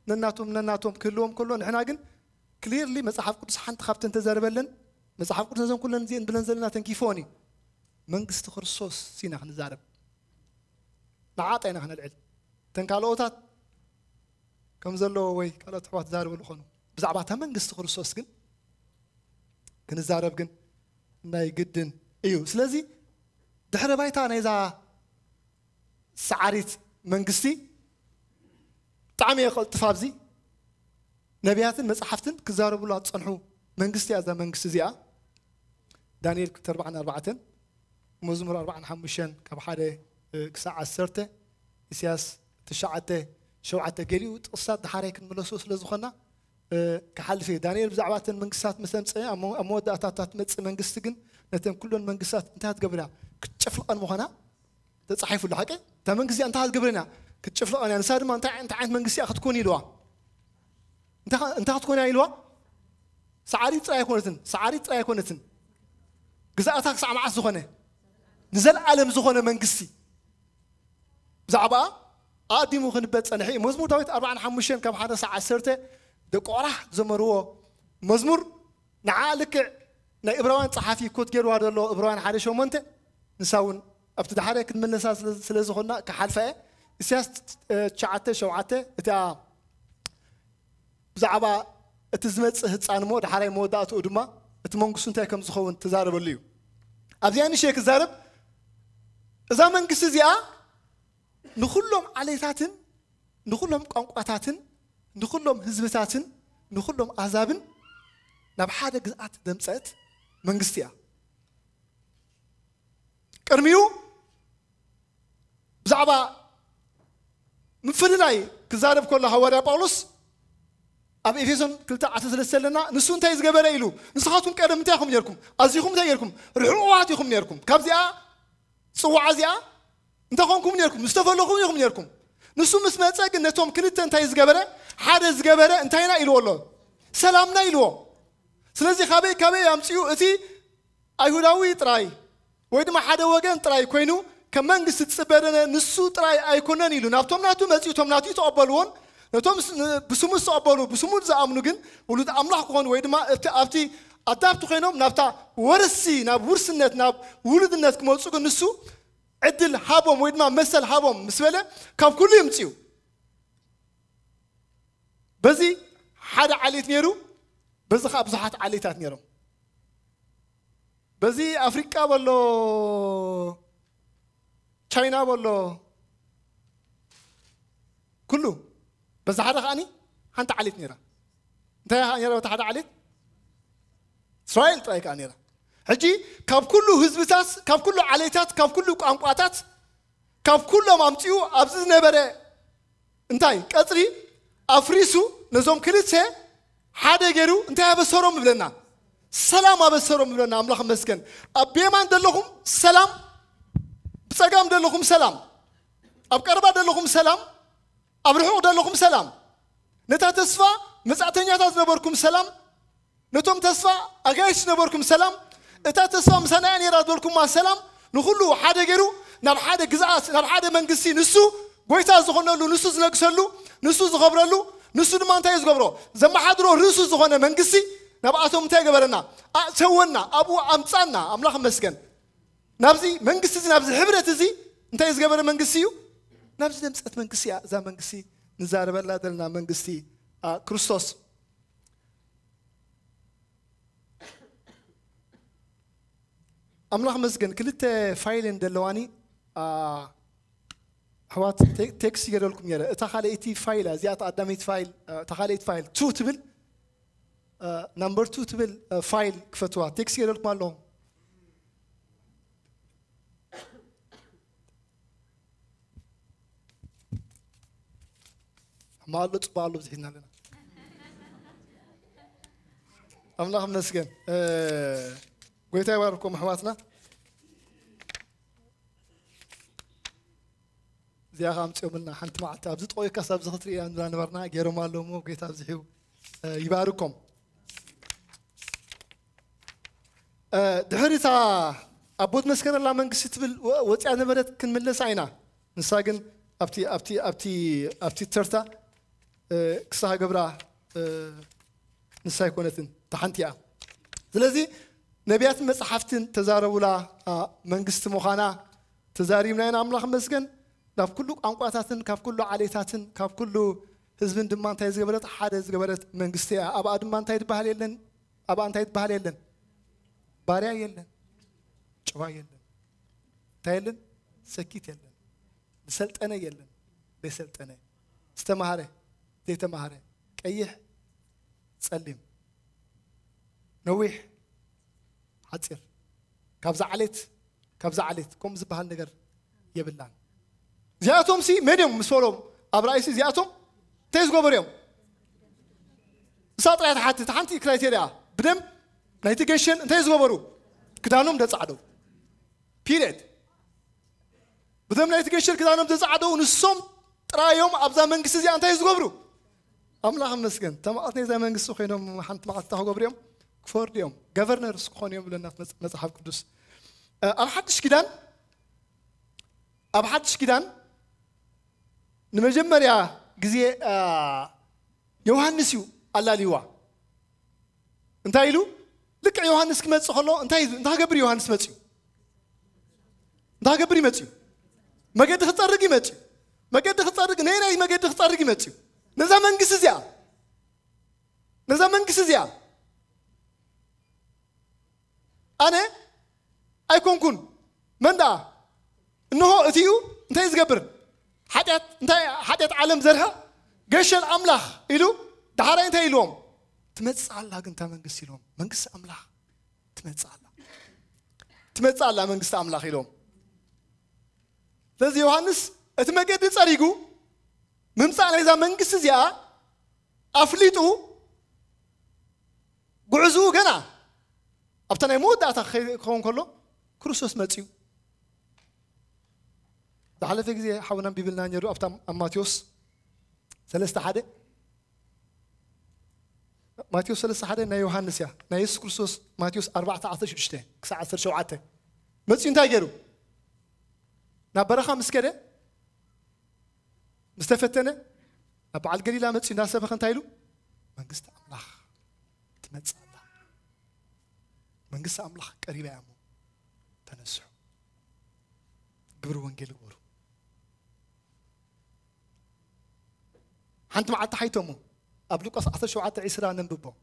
نناتهم كلهم إحنا جن كليرلي مصحف قدس حنت خفت أنت زاربلن مصحف قدس نزم كلنا زين بلنزلنا تنكيفوني منغست خرصوص سينا خن زارب نعاطينا خن العلم تنكالوتات كم زلوا وي قالوا تحوات زارب الخونو بزعباتها منغست خرصوص كن زارب جن ناي جدن أيوه سلازي دحر بايتانا إذا سعريت منغستي طعمي يقول تفابزي نبياتن مصحفتن كزاربوا لا تصنحوا منغستي هذا منغست زيا دانيال 4:4 مزمور 4:5 كاب حدا كساع 10 إسياس 9:7 قاليو قصات دحريك نملسو سلازخنا كحلفي دانيال بزعباتن منغستات مسمصيا اموداتات مص منغست جن نتم كلن منغستات انت هتقبلها كتشفلقن مخنا تصحيفو الحقه تا منغسي انت هتقبلنا كتشفلقن يعني صار ما انت عين منغسي اخ تكون يلوا انت هتكون يلوا سعاري طراي كونتن غزاتك ساع معس زخنه نزل عالم زخنه منغسي بزعبا قادمو خنبت صنحي مزمور داويت 4:5 كاب حدا ساعه 10 دقورح زمرو مزمور نعالك نا ابراهيم صحافي كوت غير وادلو ابراهيم حدا شومنت نساون ابت دحرك نمنسا سلازخنا كحلفه اساس 9:7 اتا بزعبا اتزمص هصان مو دحراي موداتو دما اتمنغسو انت كم زخون تزاربليو ابزياني شيك زارب اذا منغس زيا نخلهم عليتاتن نخلهم قنقاتاتن نخلهم حزبتاتن نخلهم احزابن ناب حدا غزات دمصت منغستيا قرميو بزعبا مفللاي كزارب كله حواريا باولوس اب افيسون كلتا عتسلسلنا نسو انت يزغبره يلو نسخاتكم قدم تاخم يركم ازيكم تايركم رحواتكم يركم كابزيا صواعزيا انت خونكم يركم مستفلوكم يركم يركم نسو مسمصق نتوم كلتا انت يزغبره حدا زغبره انتينا يلو والله سلامنا يلو سلازي خابي يامصيو اتي ايهوداوي طراي ويدما حدا وغن طراي كوينو كمنغست تصبرنا نسو طراي ايكونن يلو نابتوم ناتو مصيوتوم ناتو تقبلون نتوم بسمو صابلو بسمو زامنو جن ولد املاح كون ويدما ابتي ادابتو خينوم نابتا ورسي ناب ورسنت ناب ولدنت كموصو نسو عدل حابوم ويدما مثل حابوم مسبله كاب كل يمصيو بزي حدا عليت نيرو بزي خابزحات عليتات نيرو بزي افريقيا ولا تشاينا ولا كله بس هذا غاني أنت عليت نيرا أنت نيرا وتحدى عليت إسرائيل ترايك نيرا هجي كاب كله حزبتات كاب كله عليتات كاب كله قنقاتات كاب كله مامتيو أبزز نبرة أنتاي كأتري أفريسو نزوم كليته حدا جرو أنتاي أبصرهم بلنا سلام أبصرهم بلنا أملاك مسكن أبيمان دلهم سلام بسقام دلهم سلام أبكربا دلهم سلام أبرحوا دلكم سلام نتا تسفى مسعتني نبركم سلام نتوم تسفى أجايش نبركم سلام نتا تسفى مسناني رادولكم مع سلام نخلو حدا جرو ناب حدا جزاس ناب حدا منقسي نسو قويتا زخنا له نسو زنقسلو نسو زغبرلو نسو ما أنت يزغبرو زما حدرو رسو زخنا منقسي ناب أتوم تجبرنا سوينا أبو أمصانا أملاك مسكن نابزي منقسي نابزي حبرة زي أنت يزغبر منقسيو نفس دمسات منقسي ذا منقسي نزار بلا دلنا منقسي كريستوس أملاح مسجن كلت فايلين دلواني حوات تكسي يقولكم يلا تخليتي فايل زيادة قدامي فايل تخليت فايل 2 تبل نمبر 2 تبل فايل كفتوها تكسي يقولكم اللهم ما قالوا صبالو زحنا لنا الله مسكين قويتا يباركم حواتنا زي خامس يومنا حنت معتا بزت قوي كسب زخطري أنا نبرنا غيرو مالو مو قويتا بزحيو يباركم دحريتا أبوت مسكين الله من قصت بال وتي أنا بدت كن ملص عينا نساقن أبتي ترتا كسها قبرة نساي كونتن تحنتيا لذي نبيات مصحفتن تزاربولا من قصت مخانا تزاري من أنا أملاخ مسكين كاب كله أنقاطاتن كاب كله عليتاتن كاب كله حزبن دمان تايز قبرت حادث قبرت من قصتها أبا دمان تايد بحاليلن أبا أنت تايد بحاليلن باريا يلن شوا يلن تايلن سكيت يلن بسلت أنا يلن بسلت أنا استمهاره تمهاره كيه تسلم نويح حتصير كابز عليت كم زبها النجر يبلان زياتهم سي منهم مسولهم أبرايسي زياتهم تيزقوا بريهم ساطر يتحط تحنتي كرايتيريا بدم نايتيجيشن تيزقوا برو كدانهم دتصعدوا بيريد بدم نايتيجيشن كدانهم دتصعدوا نصهم ترى يوم أبزا منقص زي أنت يزقوا برو أملاح مسكين تماطني زي منقص خينهم حنت مع التهجوا بريهم كفر اليوم governors خونيهم لنا مصحف قدس أبحدش كدان نمجمريا جزء يوحنسيو الله ليوا انتايلو لك يوحنس كما تصخلو انت غبر يوحنس متيو انت غبر متيو ما قد خطرقي متيو ما قد خطرق نينا ما قد خطرقي متيو نزا منقس زيا انا ايكون كون من دا انه اتيو انت يزغبر حاجات عالم زرها قش الأملاخ إلو دهارين انت إلوهم تمتع الله انت منقص إلوهم منقص أملاخ تمتع الله منقص أملاخ إلوهم لذي يوحنس اتمقد تصاريقو ممسع إذا منقص زيا أفليتو قعزو قنا أبتنا يموت داتا خون كله كروسوس ماتيو ده في زي حاولنا بيبلنا نيرو أفتح ماتيوس ثلاثة حدا ماتيوس ثلاثة حدا نا يوحنس يا نا يسوع كريستوس ماتيوس 14 شتى 19 شوعته متين تاجرو نا برخا مسكده مستفتنا أبع القليلة متين ناس بخن تايلو منقص أملاخ تمتع الله منقص أملاخ قريبة يا عمو تنسع قبروا وانجيل قبروا حنت معت حيتمو أبلوك أصعد شوعات عسرا ننببو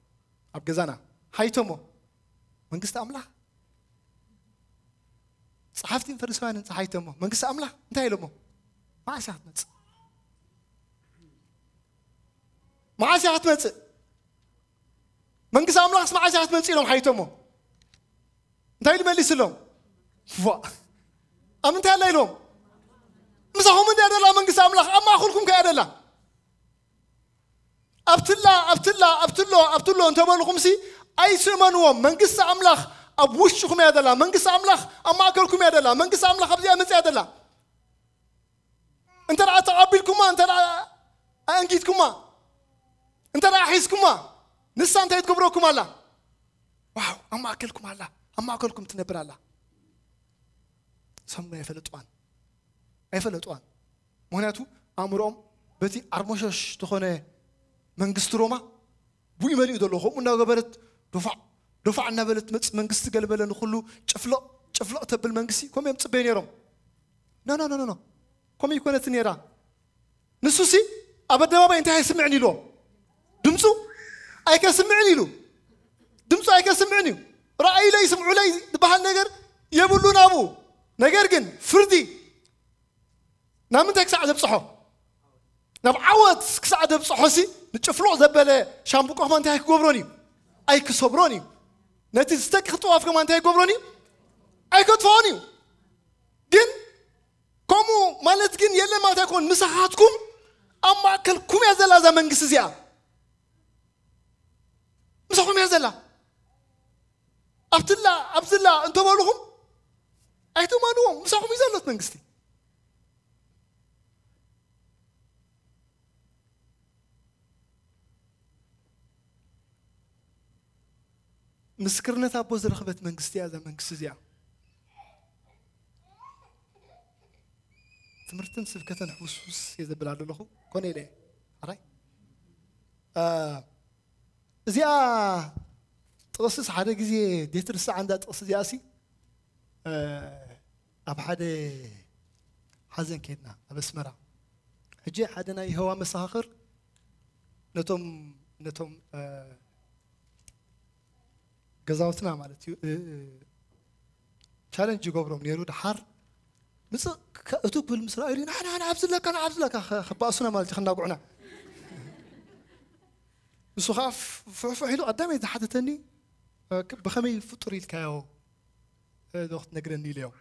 أبجزانا حيتمو من قصة أملا صحفتين فرسوان أنت حيتمو من قصة أملا أنت هيلمو ما عسى هتمت من قصة أملا ما عسى هتمت لهم حيتمو أنت هيلم اللي سلهم فوا أم أنت هلا لهم مسحهم من هذا من قصة أملا أما أخلكم كهذا أبتلا أنت بقولكم سي أي سمانوام من قصة أملاخ أبوشكم يا دلا من قصة أملاخ أما أكلكم يا دلا من قصة أملاخ أبدي أمس يا دلا أنت رأى تعبيركما أنت رأى أنكيتكما أنت رأى حيسكما نسا أنت يتكبروكم الله واو أما أكلكم الله أما أكلكم تنبر الله سمنا يفلتوان مهناتو أمرهم بتي أرمشش تخونه منقص روما بوي ملي يدلهم ونا غبرت دفع نبلت منقص قلبلن كله شفلق تبل منقصي كم يم تصبين يرم لا كم يكون تنيرا نسوسي ابدا ما انت هيسمعني له دمصو اي كسمعني له دمصو اي كسمعني راي لا يسمعوا لي بحال نجر يبلون ابو نجر كن فردي نامنتك ساعه بصحو نبعوت كساعه بصحوسي نشفلو زبله شامبوكو ما انت هيك غبروني اي كصبروني نتي ستك خطوه كما انت هيك غبروني اي كتفوني جن كومو مالت جن يلا ما تكون مساحاتكم أما كلكم يا زلا زمن قسزيا مسخم يا زلا أبزلا أنتم مالهم أيتم مالهم مسخم يزلت من قستي مسكرنا تابوز رخبت من قستي هذا من قسزيا تمرتن سبكتن حوسوس إذا بلاد له كوني ليه عراي زيا تقصص حدا جزء ديتر الساعة عندها تقصص زياسي أب حدا حزن كيدنا أبسمرة هجي حدنا يهوا مساخر نتم جزاوتنا مالتي challenge جبرهم نيرو دحار مس كأتوب بالمسرائيلين أنا عبد لك خبأسنا مالتي خلنا قعنا بس خاف فحيلو قدامي إذا حدا تاني بخمي فطري الكاو دوخت نقرني اليوم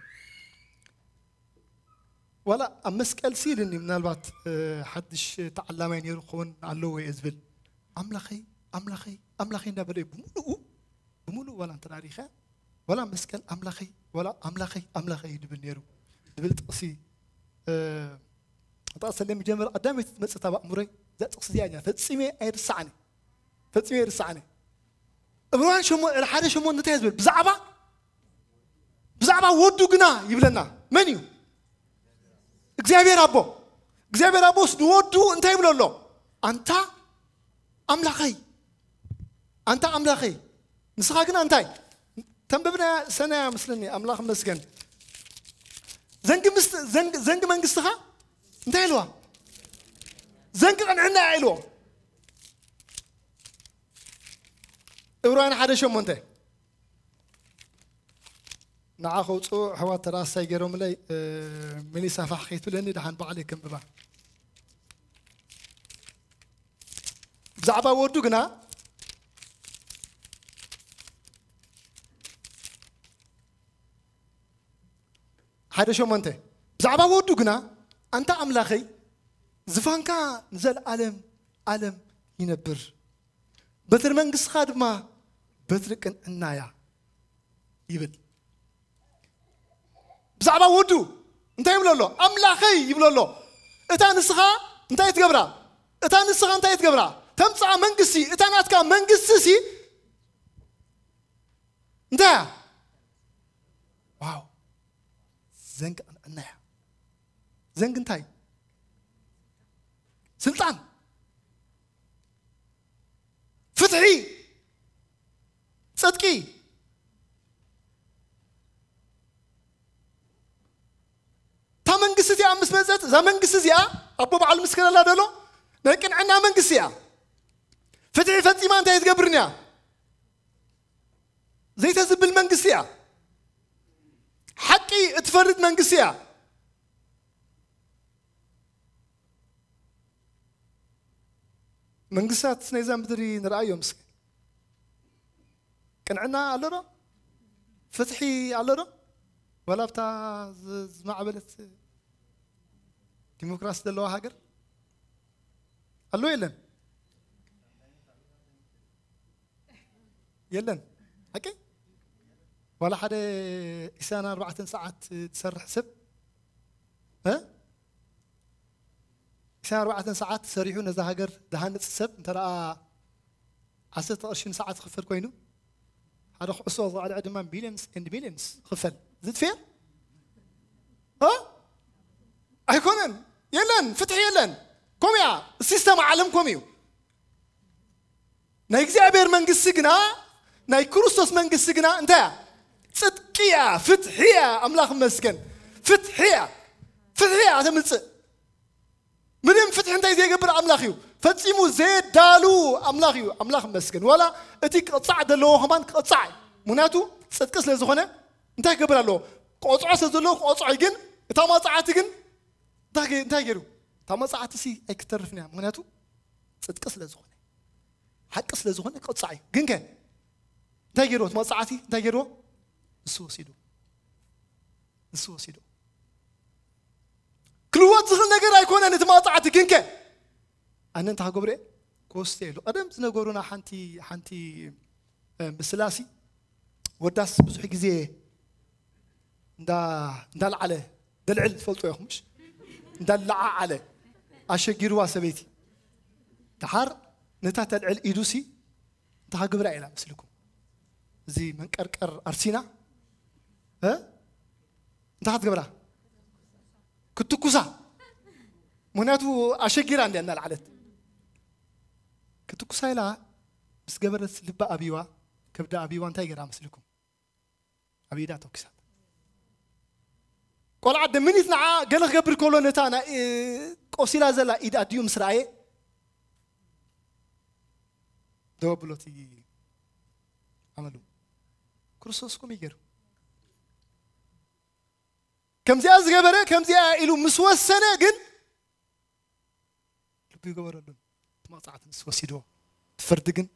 ولا أمسك ألسيل إني من الوقت حدش تعلمين يرخون علوه يزبل أملخي نبري بمولو ولا أنت تاريخه ولا مسكل ولا أملخي دبل نيرو دبل تقصي تقصي لما جمر قدامي تمسك تبع مري ذات تقصي يعني فتسمي يرسعني أبروان شو الحادث شو نتهزبل بزعبة ودو جنا يبلنا منيو إجابة ربو سنودو أنت يبلو له أنت أملاخي نسخاقنا أنتاي تنببنا سنة مسلني أملاخ مسكن زنق من قصها أنتاي لوا زنق عنا عيلوا إبراهيم حدا شو منته نعاخو حوا تراس سيجرهم لي مني سافح خيتو لأني دحين بعليكم ببا زعبا وردو قنا حدا شو منته زعبا وردو قنا أنت أملاخي زفانكا نزل عالم ينبر بتر منقص خادمة بترك النايا يبل بزعبا ودو انت يبلو له أملاخي يبلو له اتا نسخا انت يتقبرا تمسع منقصي اتا ناتكا منقصي انت واو زنق النايا زنق انتاي سلطان فتحي صدقي تمن قصتي أمس مزت زمن قصتي أبو بعلم مسكنا لا دلو لكن عنا من قصتي فتحي ما أنت يتقبرني زي تزبل من قصتي حقي اتفرد من قصتي من قصات سنيزان بدري نرأيهم مسك كان عنا على فتحي على ولا بتاع معبلة ديمقراطية دلوا هاجر قالوا يلن هكي ولا حدا إنسان 4 ساعات تسرح حسب ها إنسان 4 ساعات تسرحون إذا هاجر دهان تسب ترى 10 ساعات خفر كوينو هذا خصوصا على عدد من بيلينز خفل زد فين ها أيكونن يلن فتح يلن كوميا السيستم عالم كوميو نايكزي عبير من قصقنا ناي كروستوس من قصقنا انت صدقيا فتحيا أملاخ مسكن فتحيا تملص منين فتح انت يزي قبر أملاخيو فتسيمو زيد دالو أملاخ مسكن ولا اتيك قطع دلو همان قطع مناتو صدقس لزخونه انت قبر له قطع سدلو قطع يجن تما صعاتكن انت يجرو تما صعاتسي اكترفنا مناتو صدقس لزخونه حقس لزخونه قطعي جنك انت يجرو تما صعاتي انت يجرو السوسيدو كلوات زغل نجر يكون أن تما صعاتي جنك أنا أنت هقبره كوستيلو قدم تنقرونا حنتي بسلاسي وداس بزح جزيه دا العله دلعل تفلطوا يا خمش دلع على أشجروا سبيتي تحر نتات العل إيدوسي تهاجبر عيلا مسلكم زي من كركر أرسينا ها أنت هتجبرها كنت كوسا مناتو أشجر عندي أنا العلت كنت كوسا لا بس جبرت لبا أبيوا كبدا أبيوا أنت يجرا مسلكم أبي دا توكسات قال عد من يثنع قال غبر كولو نتانا قصيلا زلا إذا أديوم سرعي دوبلوتي عملوا كرسوسكم يجروا كم زي أزغبرة كم زي إلو مسوى السنة جن لبي يجبر لهم ما تعرف مسوى سيدو تفردقن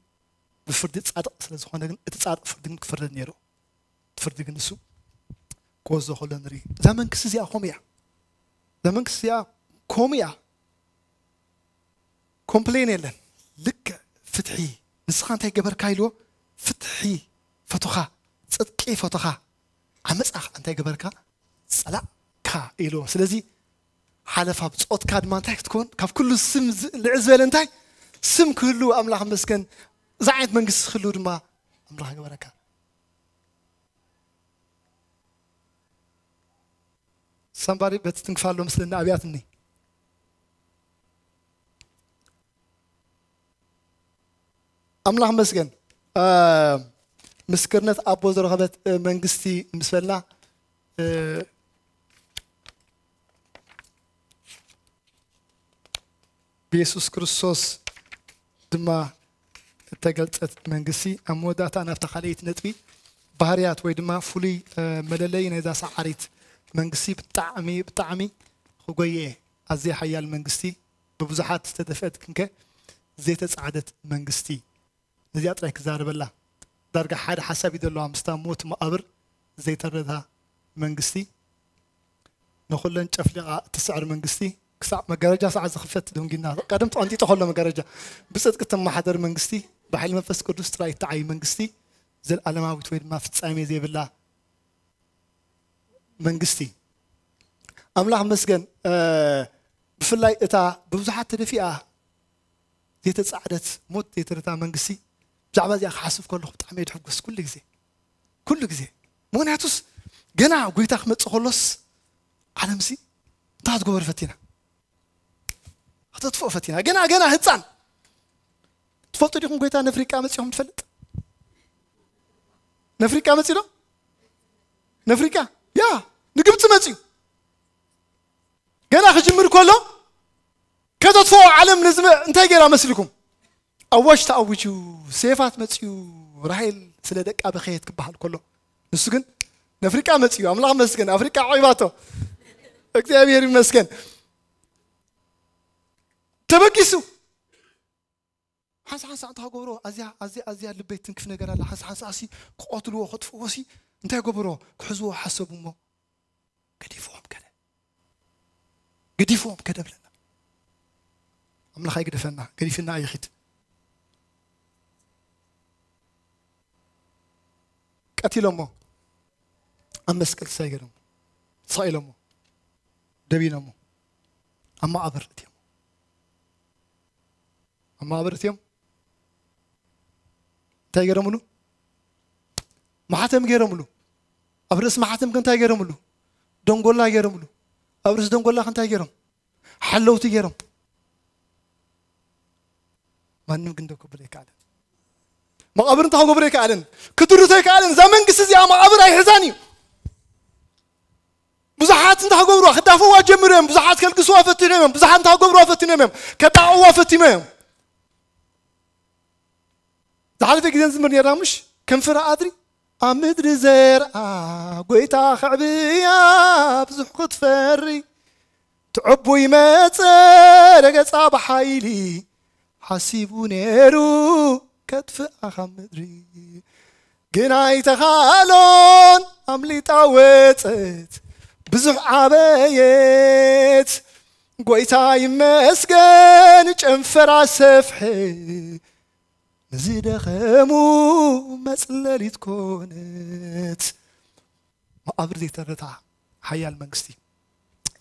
بفردق صادق سلزخونا جن تصادق فردقن كفرد نيرو تفردقن نسو كوزو خلنا زمان كسيا خوميا زمان كسيا كوميا كومبلين لن لك فتحي نسخان تاي جبر كايلو فتحي فتوخا صدقي فتوخا عمصخ انت جبركا صلا كا إلو سلازي حلفها بصوت كاد ما انت تكون كاف كل سم العزبل انتي سم كله املاح مسكن زعيت منقص خلو دما املاح جبركا somebody بتنكفالو مثلنا أبياتني أملاح مسكن مسكرنت أبو زرغبت منقستي مسفلنا بيسوس كريستوس دما تقلت منقسي أمودات أنا افتخليت نتبي بهاريات ويدما فولي مللين إذا سعريت منقسي بطعمي خوغيه أزي حيال منقسي ببزحات تدفعت كنك زيت سعادت منقستي نزي أطريك زارب الله درجة حاد حسب يدلوا مستموت مقبر زيت الردها منقستي نخلن شفلقة تسعر منقستي كسع مجرجة ساعة خفت دون جنا قدمت أنتي تخلى مجرجة بس أتكتم ما حضر منقستي بحال ما فس كردوس تراي تعي منقستي زي الألماوي تويد ما في تسامي زي بالله منقستي أملاح مسجن بفلاي إتا بوزحات تدفئة زيت سعادت موت زيت رتا منقستي بزعبا زي حاسب كله بتعمل يحبس كل جزء مو نعتوس جنا قويت أخمد خلص على مسي تاعت جوار فتينا هتطفئ فتينا جنا هتسان تفلتوا ليكم قويت نفريقيا مسيهم تفلت نفريقيا مسيلو نفريقيا يا نجبت مسيو جنا خجمر كله كذا تفوق علم نزم انتهي جرا مسلكم أوش تأوجو سيفات مسيو رايل سلدك أبخيت كبحال كله نسكن نفريقيا مسيو أملاح مسكن أفريقيا عيباتو أكتئابير مسكن تبكيسو حس أنت هقبره أزيا لبيت تنكف نجار الله حس أسي قاتلوا خطفوا أسي أنت هقبره كحزوا حسبوا ما قديفهم كده بلنا أملاح يقدفنا قديفنا أي خيط قتيلهم أمسكت سايرهم صايلهم دبينهم أما عبرتهم تايجرملو ما حتم جرملو أبرس ما حتم كن تايجرملو دونغولا جرملو أبرس دونغولا كن تايجرم حلو تيجرم ما نمكن دوك بريك على ما قبرن تاخو بريك علن كترو تايك علن زمن قسز يا ما قبر أي حزاني بزحات انت هقبروا خدافوا جمرهم بزحات كالقسوا فتنهم بزحات انت هقبروا فتنهم كتعوا فتنهم تعرف كده زمن يرامش كم فرع أدري أمدري زير قويتا خعبيا بزحقت فري تعبوا يمتر رقص بحايلي حسيبوا نيرو كتف أخمدري جناي تخالون أملي تعويتت بزح عبايت قويتا يمسكن جنفر سفحي نزيد خمو مسللي تكونت ما أبردي ترتع حيا المنكستي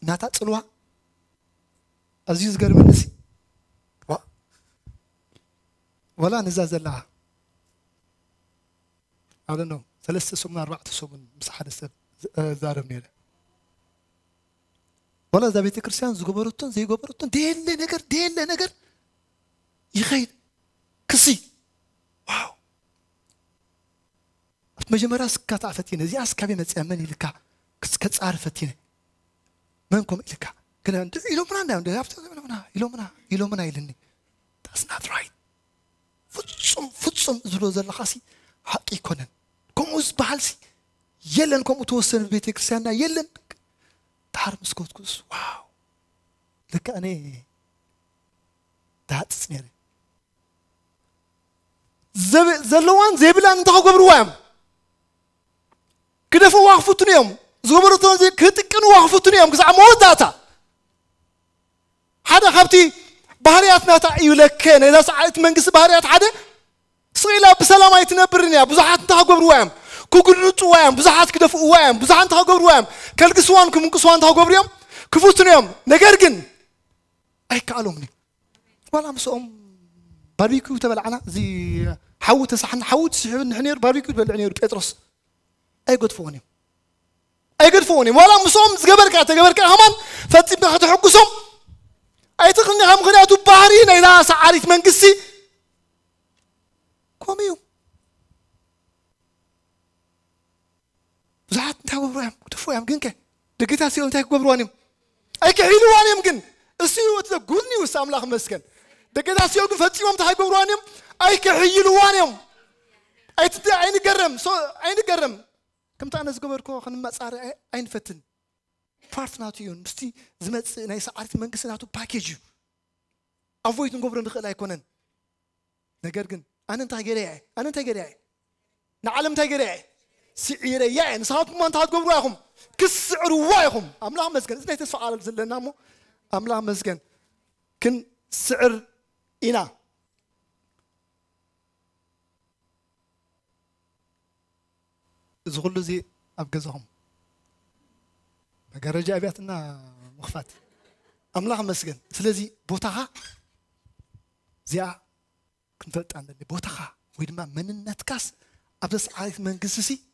ناتا تصلوها عزيز قرب النسي ولا نزاز الله I don't know 3 سومن 4 سومن مسحد السب زارب نيله ولا ذا بيت كريستيان زغبرتون زي غبرتون ديل نجر يخيل كسي واو مجمرا سكات عفتينا زي اسكابي مصيامن يلكا كتصار فتينا منكم يلكا كنا انت يلو منا يلني that's not right فتصم زلو زلخاسي حق يكونن كوموس بحالسي يلن كومو توسن بيت كريستياننا يلن تعرف مسكوت كوس واو لك أنا دهات سنيري زلوان زبلان تاخو قبروام كده فو واقفتون يوم زغبرتون زي كتكن واقفتون يوم كذا عمود داتا هذا خبتي بحرياتنا تعيو لك إذا ساعات منقص بحريات هذا صيلا بسلام يتنبرني بزحات تاخو قبروام كوكل نتوام بزحات كده فوام بزحات تاخو قبروام كالقسوان كم قسوان تاخو قبريام كفوتون يوم نجرجن أي كعلومني ولا مسوم باربيكيو تبلعنا زي حوت صحن حوت سحب نحنير باربيكيو تبلعني بيتروس أي قد فوني ولا مسوم زجبرك همان فتبنا هتحكسهم أي تقولني هم غنياتو بحرين إذا سعرت من قصي كوميو زحت تاخو قبروام تفوام جنك لقيتها سيون تاخو قبروانيم أي كحيلوانيم جن السيو تقولني وسام لاخ مسكن دقيقة سيو فتيهم تاخو قبروانيم أي كحيلوانيم أي تدي عين قرم كم تانا زقبركو خن ما صار عين فتن بارتناتيون مستي زمت نايس عارف منقص ناتو باكيج افويت نقبر نخل يكونن نجرجن أنا تاجري نعلم تاجري سعيري يعني صارت ما انت هتقبروا ياهم كسعر وايهم أملاهم مسكن إذا تسفع زلنا مو أملاهم مسكن كن سعر إنا زغلوا زي أبجزهم مجرد أبياتنا مخفات أملاهم مسكن سلزي بوتها زي كنت عندي بوتها ويدما من النتكاس أبدس عارف من قصصي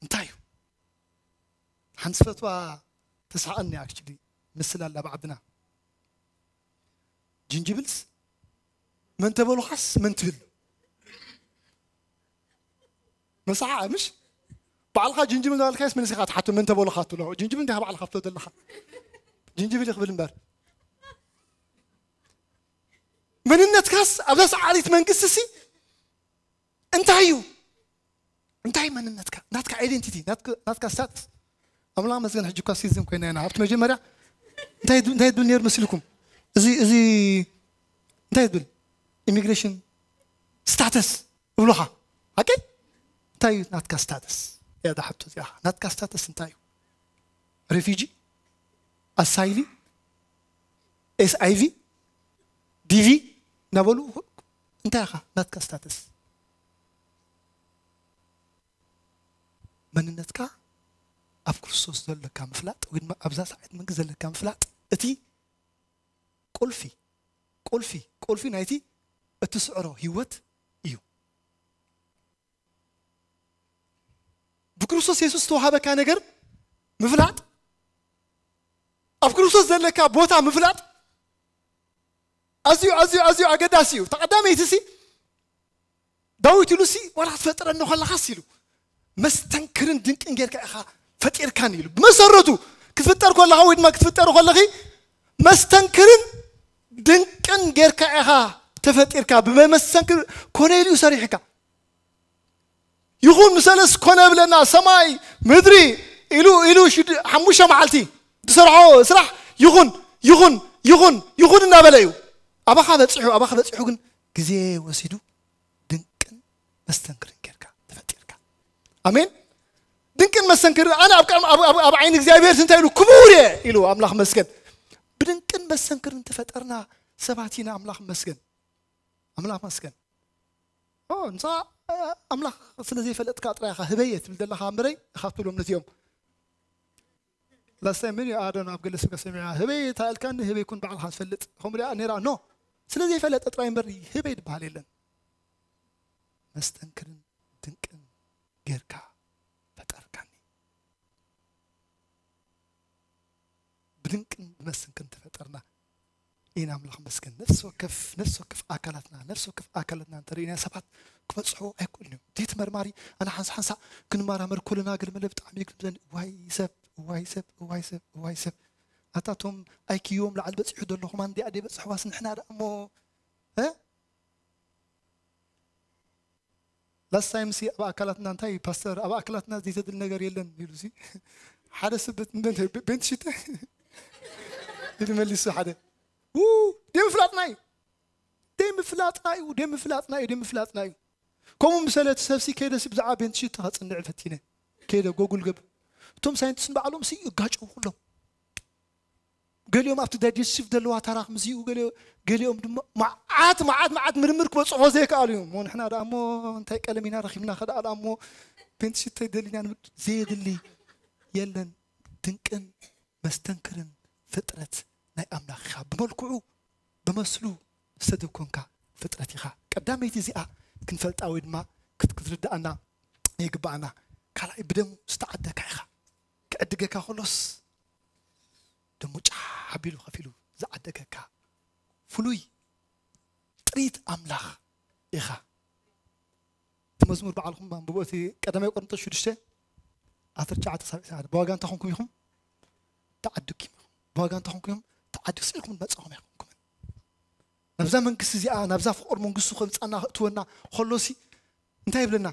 انتايو حنصفتوا تسعاني actually مثل اللي بعدنا جنجبلز من تبلو خاص من تبل مسعى مش بعلقة جنجبل ده الكاس من سخات حتى من تبلو خاطو له جنجبل ده بعلقة خاطو ده جنجبل يقبل المبار من النتكاس أبدس عارف من قصصي انتايو من ناتك ايدنتيتي ناتك ستاتس املا مزغن حجوكا سيزم كاين انا عرفت مجمرة انت يدل نير مسلكم زي انت يدل immigration ستاتس ولوها اوكي تايو ناتك ستاتس يا ده حطو يا ناتك ستاتس انتايو ريفيجي اسايلي اس اي في دي في نابلو انت يا ناتك ستاتس من النتكا أب كريستوس ذل كام فلات وين ما أبزاس عيد من جزل كام فلات أتي قول في نايتي أتسعره هيوت إيو بكريستوس يسوع توهابا كان نجر مفلات أب كريستوس ذل كا بوتا مفلات أزيو أجداسيو تقدم يتسي داويت لوسي ولا تفتر إنه خلا خاسيلو مستنكرن دنك إنجيرك أخا فتير كان يلو مسرتو كتفتر كل هاويد ما كتفتر كل غي مستنكرن دنك إنجيرك أخا تفتير كاب ما مستنكر كونيليو صريحك يخون مسلس كونه بلنا سماي مدري إلو شد حموشة معلتي بسرعة سرح يخون النابليو أبا خذ تصحو كن كزي وسيدو دنك مستنكرن كيرك تفتير آمين ድንቅን መሰንክር أنا أب عين እግዚአብሔር ስንታይ ሉ ክቡር ኢሉ አምላኽ መስገን ብድንቅን መሰንክር እንተፈጠርና ሰባቲና አምላኽ መስገን እንሳ አምላኽ ስለዚህ ፈለጥካ ጥራይኻ ህበየት ብልደለኻ ምረይ እኻትሎም ነዚኦም ላስተምሪ አዶና አብገለስ ከሰሚያ ህበየት አልካን ህበይኩን ባልኻ ትፈልጥ ኸምሪያ ነራ ኖ ስለዚህ ፈለጥ ጥራይ ምሪ ህበይ ድባል የለን መስተንክርን ድንቅን ጌርካ ፈጠርካኒ ብድንቅን መስተንክርን ተፈጠርና ኢና አምላኽ መስገን ነፍስ ወከፍ አካላትና እንተሪና ሰባት ክበጽሑ አይቆልንም ዲት መርማሪ አና ሓንሳ ክንማራ መርኩልና ግን መለብ ጣዕሚ ይግብዘን ዋይሰብ አታቶም አይኪዮም ለዓል በጽሑ ደለኹም አንዲ አደ በጽሑ ዋስ ንሕና ደሞ ላስት ታይም ሲ አባ አካላትና እንታይ ፓስተር አባ አካላትና ዘይተድል ነገር የለን ይሉሲ ሓደ ስበት እንደንተ ቤንት ሽተ ይድመልሱ ሓደ ደም ፍላጥናዩ كم مسألة سبسي كده سبزع بنت شيء تحصل فتينة كده جوجل جب توم ساينتس بعلوم سي يقاج كلهم قال يوم أبتدأ يشوف دلوا تراخ مزيو قال يوم معاد مرمرك بس عوزك عليهم مو نحنا رامو انت كلامنا رخيمنا خد رامو بنت شيء تدلنا زيد اللي يلن تنكن مستنكرن فترة ناي أملاخ خاب بملكو بمسلو صدقونك فترة خا قدامي تزيئة كنفلت أود ما كترد أنا يقبعنا كلا يبدم استعدك خا كأدقك خلص دموج حبيلو خفيلو زعدك كا فلوي تريد أملاخ إخا تمزمور بعلهم بقولتي قدامي قرنت شرشة أترجع تسافر بواجان تخونكم يخم تعدك بواجان تخونكم تعدك سيلكم بتصاهم يخم نبزا من قصي نبزا فقر من قصو خلص أنا تونا خلصي انتهي بلنا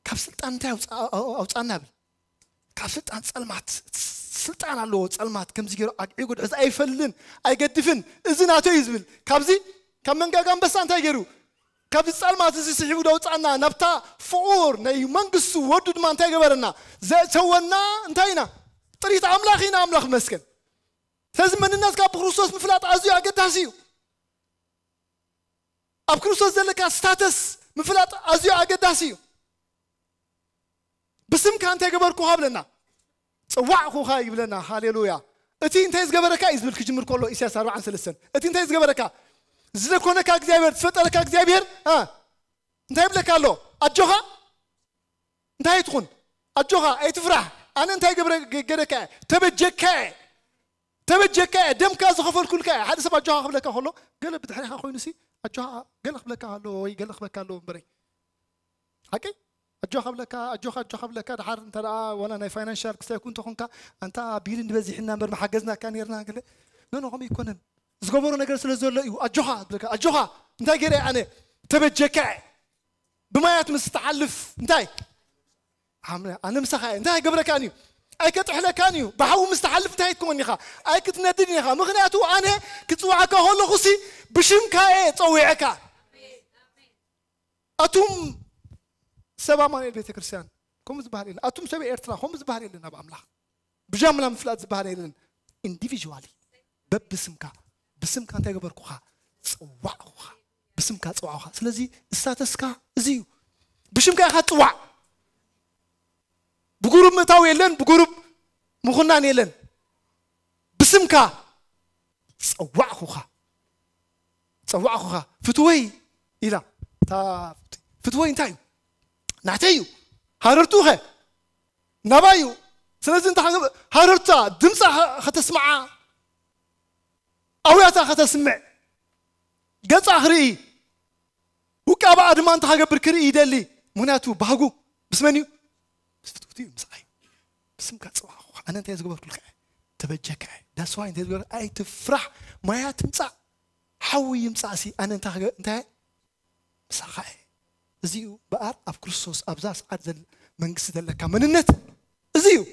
كابسلت انتهي أنا بل كابسلت أنت سلمات سلطان الله سلمات كم زيجر يقول إذا أي فلن أي قدفن إذن أتيزبل كابزي كم من جام بس أنت يجرو كابز سلمات إذا سيجوا دوت أنا نبتا فقر نيو من قصو ودود ما أنت يجبرنا زي سوينا انتهينا طريقة أملاخنا أملاخ مسكن لازم من الناس كاب خصوص مفلات عزيز أقد هسيو أب كروسوس ذلك ستاتس مفلات أزيو أقداسيو بسم كان تجبر كوهابلنا صواع خوها يبلنا هاليلويا أتي أنت يزجبرك يزبل كجمر كله إساس 4 سلسلة أتي أنت يزجبرك زل كونك أجزابير تفترك أجزابير أنت يبلك الله أجوها أنت يدخن أجوها أي تفرح أنا أنت يجبرك تبجك دم كاز خفر كل كا هذا سبب أجوها خبلك هلا قال بتحريها خوي نسي أجوها قال خبلك هلا وي قال خبلك هلا بري هكي أجوها خبلك دحار أنت ولا أنا فاينانشال كسر كنت خونك أنت بيرن بزي حنا بر محجزنا كان يرنا قال نو هم يكونن زغبرو نجر سلزول لا أجوها خبلك أجوها أنت جري أنا تبجك بما يتمستعلف أنت أنا مسخاء أنت قبلك أني أي كتحلى كانيو بحاول مستحلف تايتكم إني أي كتندني مغنياتو أنا كتوعك هلا خصي بشم كاي توعك أتوم سبع ماني البيت كريستيان كم زبهرين أتوم سبع إرترا هم زبهرين لنا بعمله بجاملة مفلات زبهرين لنا individually بسمك أنت يقبر كوها توعها بسمك توعها سلزي استاتسكا زيو بشم كاي خات توع بقرب متاوي يلن بقرب مخنان يلن بسمكا صوعخوها فتوي إلى تا فتوي انتايو نعتيو هاررتوها نبايو سلازم انت هاررتا دمسا ختسمع أوياتا ختسمع قص آخري وكابا أدمان تحقبر كري يدلي مناتو بهاقو بسمنيو فتوتي مساي بسمك صواخ أنا أنت يزقبر كل كائن تبجك ده سواء أنت يزقبر أي تفرح ما يتمسع حوي يمسعسي أنا أنت مساخي زيو بقر أب كريستوس أبزاس عدل من قصد لك من النت زيو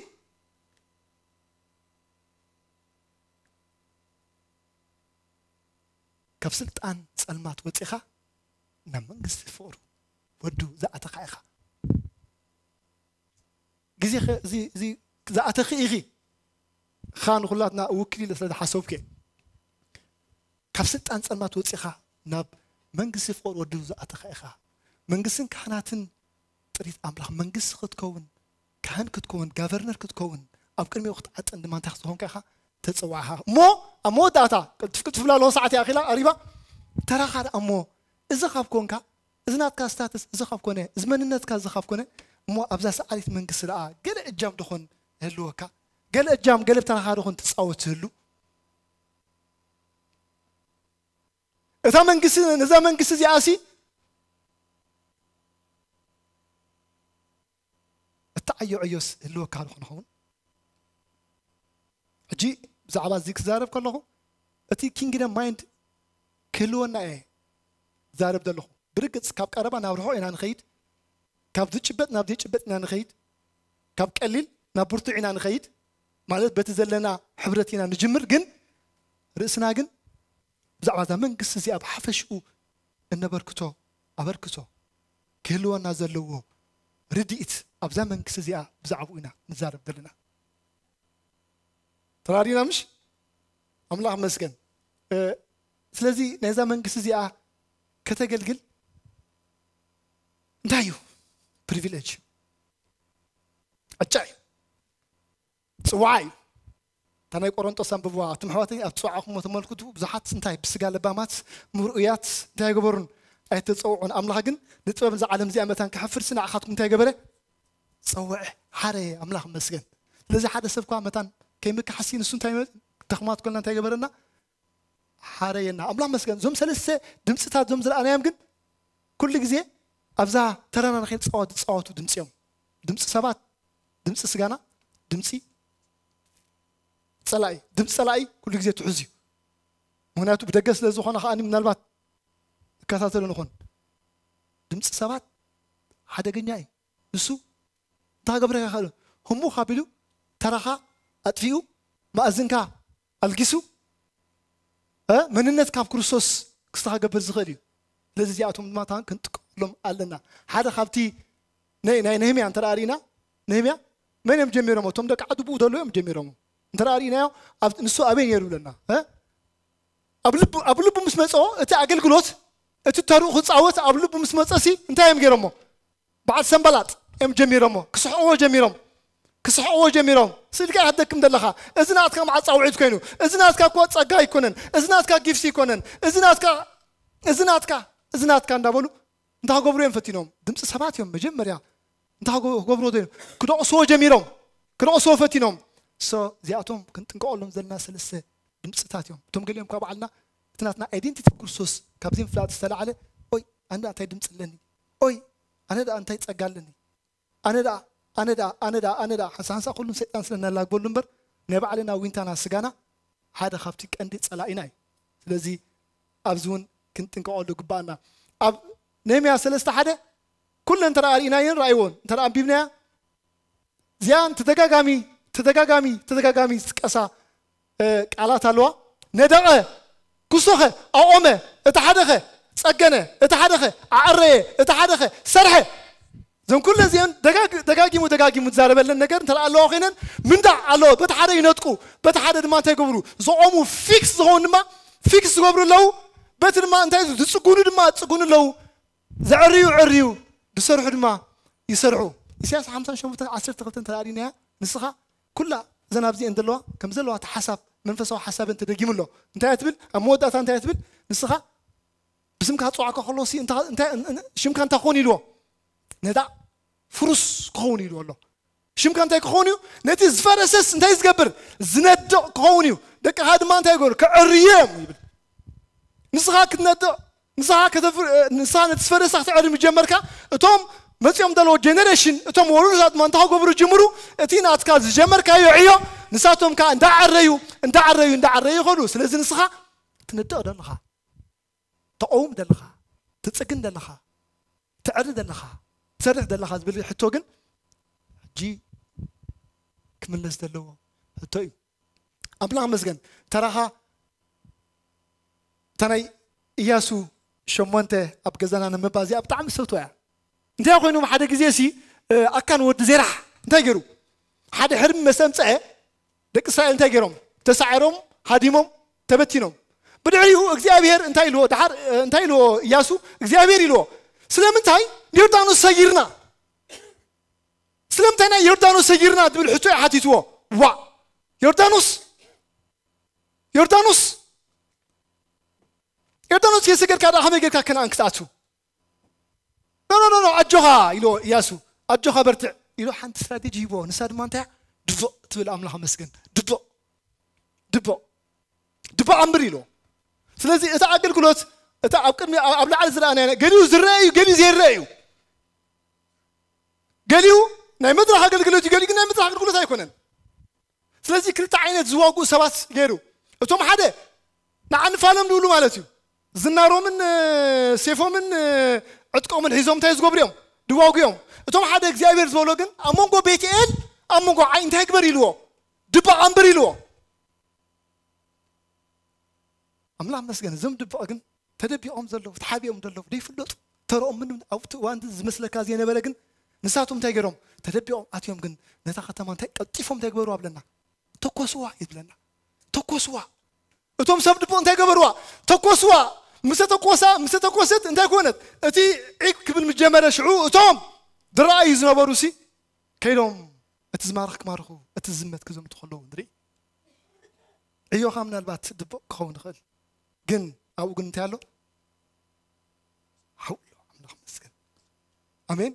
كفسلت أن سلمات وتخا نمن قصد فور ودو ذا أتخايخا جزي زي زأتخي إخي خان خلاتنا وكلي لسلا حسوبك كفست أنت ما توصيخا ناب منجس فور ودو زأتخي إخا منجسن كهناتن تريد أملاح منجس كتكون كهن كتكون غافرنر كتكون أبكر مي وقت عت عندما تخصهم كها تتصوعها مو داتا كنت فلا لو ساعة يا أخي لا قريبة ترى خاد أمو إذا خاف كونكا إذا نات كاستاتس إذا خاف كونه زمن الناس كاز خاف كونه مو أبزا سألت من قصر قال الجام دخون هلوكا قال الجام قلب ترى خاد دخون تصوت هلو إذا من قصر زياسي التعيو عيوس هلوكا دخون هون أجي زعبا زيك زارب كله أتي كينجنا مايند كلونا إيه زارب دلهم برجس كاب قربا نابرحو إنا نخيد كاب ديتشبت ناب ديتشبت إنا نخيد كاب قليل نابرتو إنا نخيد مالت بتزلنا حبرتنا نجمر جن رأسنا جن زعبا زمن قص زي أب حفشوا إن بركتو أبركتو كلونا زلوه رديت أب زمن قص زي بزعبونا نزارب دلنا ترارينا مش أملاح مسكن سلازي نزا من قص زي كتجلجل دايو بريفيليج أجاي سواي تنا يقرنتو سامبوا تمحواتي أتصوعكم وتملكتوا بزحات سنتاي بسجال بامات مرؤيات تاي جبرن أيتصوعون أملاح جن نتبع من عالم زي أمتان كحفر سنة أخذكم تاي جبره صوع حري أملاح مسكن لذي حدا سبكوا أمتان كيمك حسين السنتاي تخمات كلنا تاي جبرنا حارينا أملاح مسكن زوم سلسة دمستات زوم زل أنا يمكن كل جزء أبزع ترانا نخيل صوت ودمسيهم دمس سبات دمس سجانا دمسي سلاي دمس سلاي كل جزء تحزي هنا تبدأ لزوخنا خاني من البات كثرة نخون دمس سبات هذا جناي نسو تاجبرك خالو هم خابلو تراها أتفيو ما أزنكا الجسو من الناس كاف كريستوس كستاجبر زخريو لذي جاءتهم ما تان كنت لهم قالنا هذا خابتي نهمي عن ترارينا نهمي من يوم جميرهم توم دك عدو بودلو يوم جميرهم ترارينا نسوا أبين يرولنا أبلب مسمسو أتأكل قلوت أتتارو خذ عوت أبلب مسمساسي أنت يوم جرمو بعد سنبلات يوم جميرهم كسحوا جميرهم كسحوا جميرهم سيدك هداكم دلخا إذنات كم عصا وعيد كينو إذنات كا قوات صقاي كونن إذنات كا جيفسي كونن إذنات كا ندابلو انت غبرو ينفتينهم دمس سبات يوم مجمريا انت غبرو دين كدو سو جميرهم كدو سو فتينهم سو زياتهم كنت نقولهم زلنا سلسه دمصتات يوم توم قاليهم كابعلنا تناتنا ايدنتيتي كريستوس كابزين فلات استلعله اوي انا انت دمصلني اوي انا دا انت يصقالني أنا دا حسانسا كلهم سيطان سلنا لاك بولنبر نبعلنا وينتانا سجانا هذا خفتك عندي تسأليناي لذي أبزون كنت نقول لك بانا نيميا سلسة حدا كل أنت رأيناين رأيون ترى أبيبنا زيان تدقاقامي كسا على تلوا ندقة كسوخة أو أمة اتحدخة سجنة اتحدخة عرّة اتحدخة سرحة زين كل زين دقاقي متزارب لنا نجار ترى الله خينا من دع الله بتحدى ينطقوا بتحدى ما تجبروا زعموا فيكس زون ما فيكس جبروا لو بتر ما أنت تسقون لو عريو بسرعة ما يسرعوا يسياس حمسان شوفت 10 تقطن ترارينها نسخة كلها زنابزي عند الله كم زلوا تحسب منفسه حساب أنت تجيم له أنت هتبل أمود أنت هتبل نسخة بس ممكن هتصعق خلاصي أنت شو ممكن تخوني له ندع فرص خوني له الله شو ممكن تخونيو نتي زفرسس أنت يزقبر زند خونيو دك هذا ما أنت يقول كعريم نسخة كندع نسخة نتفرس تحت عريم جمركا توم متيوم دلو جنريشن توم ورثات ما انتهوا قبروا جمرو اتينا اتكاز جمركا يعيو نساتهم كا اندعريو خلوص لازم نسخة تندق دلخا تقوم دلخا تتسكن دلخا تعرض دلخا تسرح دلخا زبل حتو كن جي كملس دلو حتو أبلغ مسكن تراها تناي إياسو شمونته أبجزنا نمبازي أبتعم سوتوه انت أخوينهم حدا جزيسي أكان ود زرح እንታይ ገይሩ ሓደ ሕርም መሰምፀአ ደቂ እስራኤል እንታይ ገይሮም ተሳዒሮም ሃዲሞም ተበቲኖም ብድሕሪኡ እግዚአብሔር እንታይ ኢልዎ ድሓር እንታይ ኢልዎ ኢያሱ እግዚአብሔር ኢልዎ ስለምንታይ ዮርዳኖስ ሰጊርና ስለምንታይና ዮርዳኖስ ሰጊርና ትብል ሕቶ ሓቲትዎ ዋ ዮርዳኖስ የሰገድካ ዳ ከመይ ጌርካ ከነአን ክትኣቱ ኖ ኣጆኻ ኢልዎ ኢያሱ ኣጆኻ በርትዕ ኢሎ ሓንቲ ስትራቴጂ ሂቦ ንሳ ድማ እንታይ ድቦ ትብል ኣምላኽ መስገን ድቦ ኣምር ኢሎ ስለዚ እቲ ኣገልግሎት እቲ ኣብ ቅድሚ ኣብ ላዕሊ ዝረኣና ገሊኡ ዝረአዩ ገሊኡ ዘይረአዩ ገሊኡ ናይ መድረኽ ኣገልግሎት እዩ ገሊኡ ግን ናይ መድረኽ ኣገልግሎት ኣይኮነን ስለዚ ክልተ ዓይነት ዝዋግኡ ሰባት ገይሩ እቶም ሓደ ንዓንፋሎም ድብሉ ማለት እዩ ዝናሮምን ሴፎምን ዕጥቆምን ሒዞም እንታይ ዝገብሩ እዮም ድዋጉ እዮም እቶም ሓደ እግዚአብሔር ዝበሎ ግን ኣብ መንጎ ቤትኤል ኣብ መንጎ ዓይ እንታይ ግበር ኢልዎ ድባ ኣንብር ኢልዎ ኣምላኽ መስገን እዞም ድባቕ ግን ተደቢቖም ዘለዉ ተሓቢኦም ዘለዉ ደይፍለጡ ተረኦም ምን ኣብቲ እዋን ዝመስለካ ዝነበረ ግን ንሳቶም እንታይ ገይሮም ተደቢቖም ኣትዮም ግን ነታ ከተማ እንታይ ቀጢፎም እንታይ ገበሩ ኣብለና ተኮስዋ ይብለና ተኮስዋ እቶም ሰብ ድቦ እንታይ ገበሩዋ ተኮስዋ ምስ ተኮሰት እንታይ ኮነት እቲ ዒቅ ክብል ምጀመረ ሽዑ እቶም ድረኣዩ ዝነበሩ ሲ ከይዶም እቲ ዝማርኽ ክማርኹ እቲ ዝመት ክዞም ትኸለዉ ንርኢ ዕዮኻ ምናልባት ድቦ ክኸውን ይኽእል ግን ኣብኡ ግን እንታይ ኣሎ ሓውሎ ኣምላኽ መስገን ኣሜን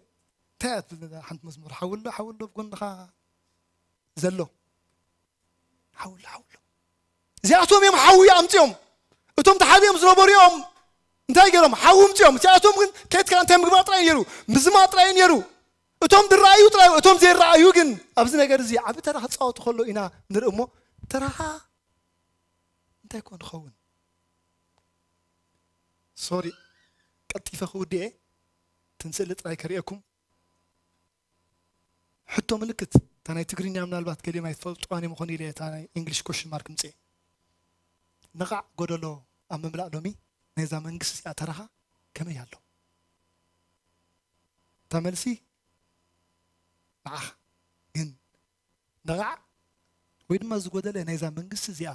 እንታይ ሓንቲ መዝሙር ሓውሎ ብጎንኻ ዘሎ ሓውሎ እዚኣቶም እዮም ሓዊ ኣምፅኦም እቶም ተሓቢኦም ዝነበሩ እዮም እንታይ ገይሮም ሓዊ ኣምፅኦም እዚኣቶም ግን ከይትካ እንታይ ምግባር ጥራይ ነይሩ ምዝማር ጥራይ ነይሩ እቶም ዝረኣዩ ጥራይ እቶም ዘይረኣዩ ግን ኣብዚ ነገር እዚ ዓብ ተራ ክፃወቱ ከሎ ኢና ንርኢ እሞ ተራኻ እንታይ ኮን ክኸውን ሶሪ ቀጢፈ ክውድኤ ትንስእሊ ጥራይ ከሪአኩም ሕቶ ምልክት እታ ናይ ትግርኛ ምናልባት ገሊኦም ኣይትፈልጥዋን ይምኾን ኢለ እታ ናይ እንግሊሽ ኮሽን ማርክ ምፅእ ንቓዕ ጎደሎ ኣብ ምምላእ ሎሚ ናይዛ መንግስቲ እዚኣ ተራኻ ከመይ ኣሎ እታ መልሲ ንዓኻ ግን ንቓዕ ወይ ድማ ዝጎደለ ናይዛ መንግስቲ እዚኣ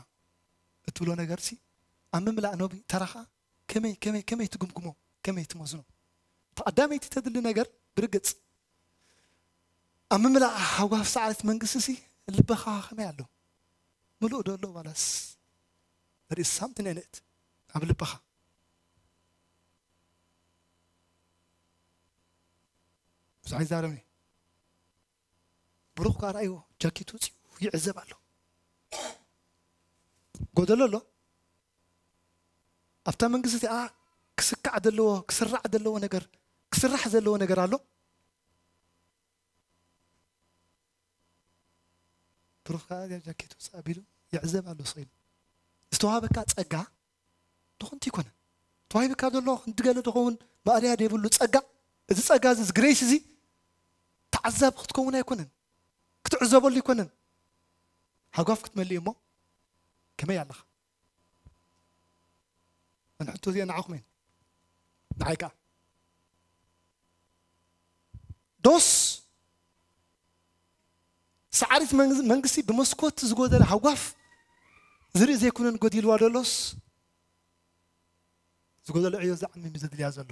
እትብሎ ነገር ሲ ኣብ ምምላእ ሎሚ ተራኻ ከመይ ትግምግሞ ከመይ ትመዝኖ ተቐዳመይቲ ተድሊ ነገር ብርግፅ ኣብ ምምላእ ሃዋፍ ሰዓረት መንግስቲ ሲ ልበኻ ከመይ ኣሎ ምሉእ ዶ ኣሎ ዋላስ there is something in it ኣብ ልበኻ ብዙሕ ይዛረብኒ ብሩኽ ካ ረኣይዎ ጃኬቱ ወፂኡ ይዕዘብ ኣሎ ጎደሎ ኣሎ ኣብታ መንግስቲ እዚኣ ክስካዕ ዘለዎ ክስራዕ ዘለዎ ነገር ክስራሕ ዘለዎ ነገር ኣሎ ብሩኽ ካ ጃኬቱ ኣቢሉ ይዕዘብ ኣሎ ሰይሉ ዝተዋሃበካ ፀጋ ድኾንቲ ይኮነን ተዋሂብካ ዘሎ እንትገለ ድኸውን ማእርያ ደይብሉ ፀጋ እዚ ፀጋ እዚ ግሬስ እዚ ተዓዛብ ክትከውን ኣይኮነን ክትዕዘበሉ ይኮነን ሃጓፍ ክትመልእ እሞ ከመይ ኣለኻ እንሕቶ እዚኣ ንዓኹም እየን ንዓይ ከዓ ዶስ ሰዓሪት መንግስቲ ብመስኮት ዝጎደለ ሃጓፍ ዝርኢ ዘይኮነን ጎዲልዋ ደሎስ ዝጎደለ ዕዮ ዝዓምም ዘድልያ ዘሎ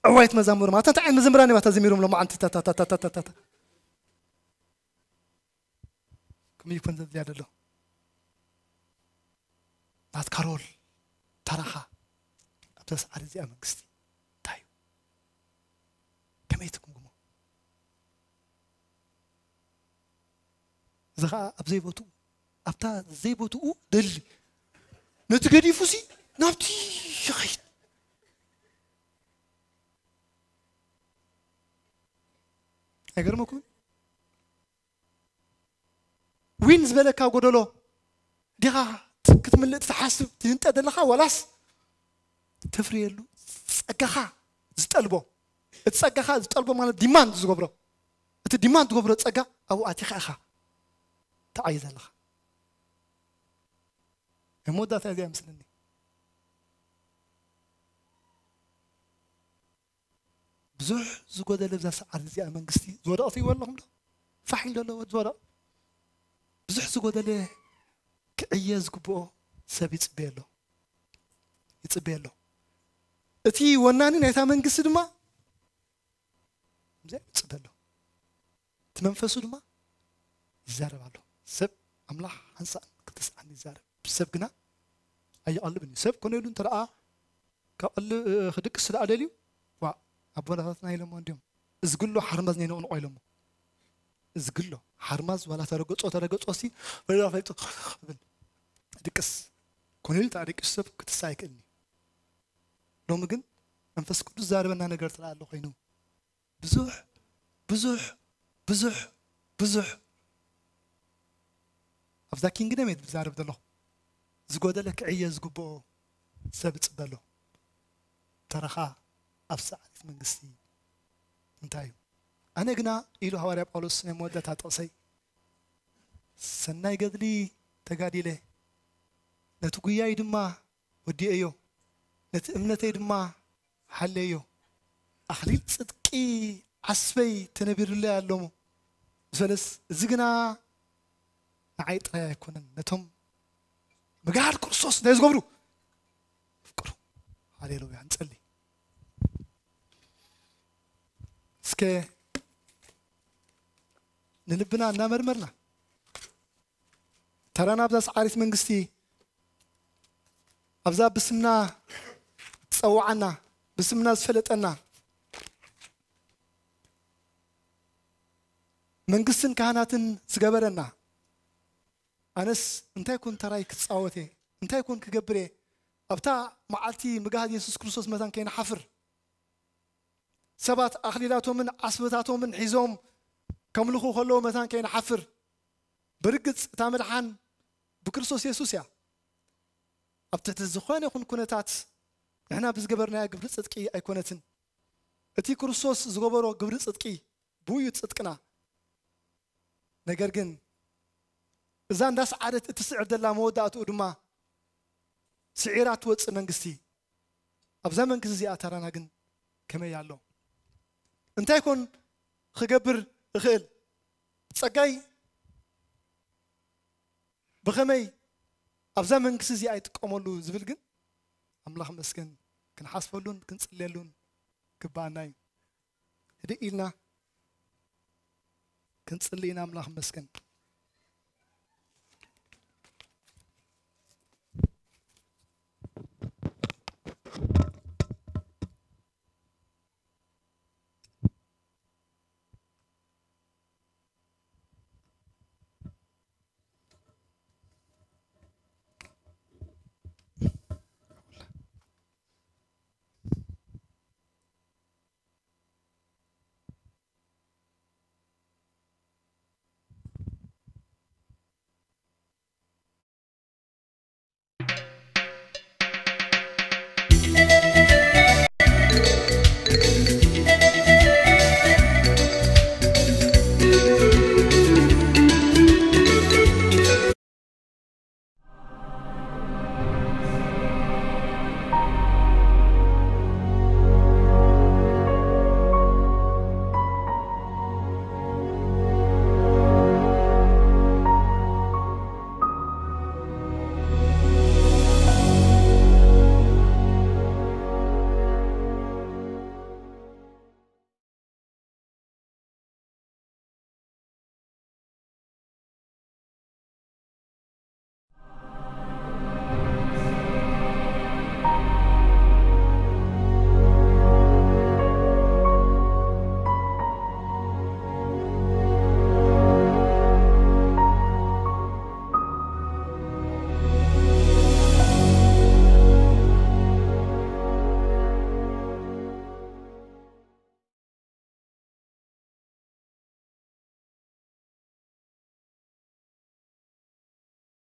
ዕዋይት መዛሙር ማለት እንታይ ዓይነት መዘምራን እዮም ዘሚሮም ሎ ማዓንቲ ታታታታታታ ከመይ ይኮን ዘድልያ ደሎ ናት ካሮል ተራኻ ኣብታ ሰዓሪት እዚኣ መንግስቲ እንታይ እዩ ከመይ ትግምግሞ እዚ ከዓ ኣብ ዘይቦትኡ ኣብታ ዘይቦትኡ ደሊ ነቲ ገዲፉ ሲ ናብቲ ይኸይድ ኣይገርመኩም ዊን ዝበለካ ጎደሎ ዲኻ ክትምልእ ትሓስብ ትህንጠ ዘለኻ ወላስ ተፍርየሉ ፀጋኻ ዝጠልቦ እቲ ፀጋኻ ዝጠልቦ ማለት ዲማንድ ዝገብሮ እቲ ዲማንድ ዝገብሮ ፀጋ ኣብኡ ኣቲኻ ኢኻ ተዓይ ዘለኻ የመወዳእታ እዚኣ ምስልኒ بزح زقود لبزا سعر زي منقستي زودقتي والله هم فحين له زودق بزح زقود له كعيز قبو سبي يصبيله يصبيله اتي وناني نيتا منقست دما زي يصبيله تمنفسو دما يزاربالو سب املاح انسان كتسعني يزارب سب قنا اي قلبني سب كون يلون ترى كقل خدك سلا ادليو وا ابولاتنا يلمو انديم ازغلو حرمز نينو نقويلمو ازغلو حرمز ولا ترغصوسي ولا فايت دكس كون يلتا دكس سب كتسايكني لو مغن منفس قدس زاربنا ነገር ትላለሁ ሆይኑ ብዙህ أفضل كينجدم يتزارب دلو زقود لك عيز قبو سبت بلو ترخا أفسعت من قصي انتايو أنا قنا إلو هواري بقولوس نمودة تاتقصي سناي قدلي تقادي له نتقويا يدما ودي أيو نتأمنتي يدما حل أيو أخليل صدقي عصبي تنبير الله اللومو زلس زقنا نعيط يكون نتهم مقعد كرسوس نايز قبرو فكروا هاليلويا نصلي اسكي نلبنا نمرمرنا ترانا بزاس عارف منقستي أبزا بسمنا تصوعنا بسمنا زفلتنا منقستن كهاناتن زقبرنا أنس أنت يكون ترايك تصاوتي أنت يكون كجبري أبتاع معلتي مجاهد يسوع كريستوس مثلا كين حفر سبات أخليلاتهم من عصبتاتهم من حزوم كملخو خلوا مثلا كين حفر برقص تعمل حن بكريستوس يسوع يا أبتعت الزخوان يكون كونتات إحنا بس جبرنا قبل صدقي أي كونتن أتي كريستوس زجبره قبل صدقي بويت صدقنا نجرجن إذا الناس عادت تسعر دلا مودات ودما سعيرات وص منقستي أبزا منقست زي أترانا جن كما يعلو أنت يكون خجبر خيل صقاي بخمي أبزا منقست زي أيتقوملو زبل جن أملاح مسكن كنحاسبولون كنصليلون كباناي هدي إلنا كنصلينا أملاح مسكن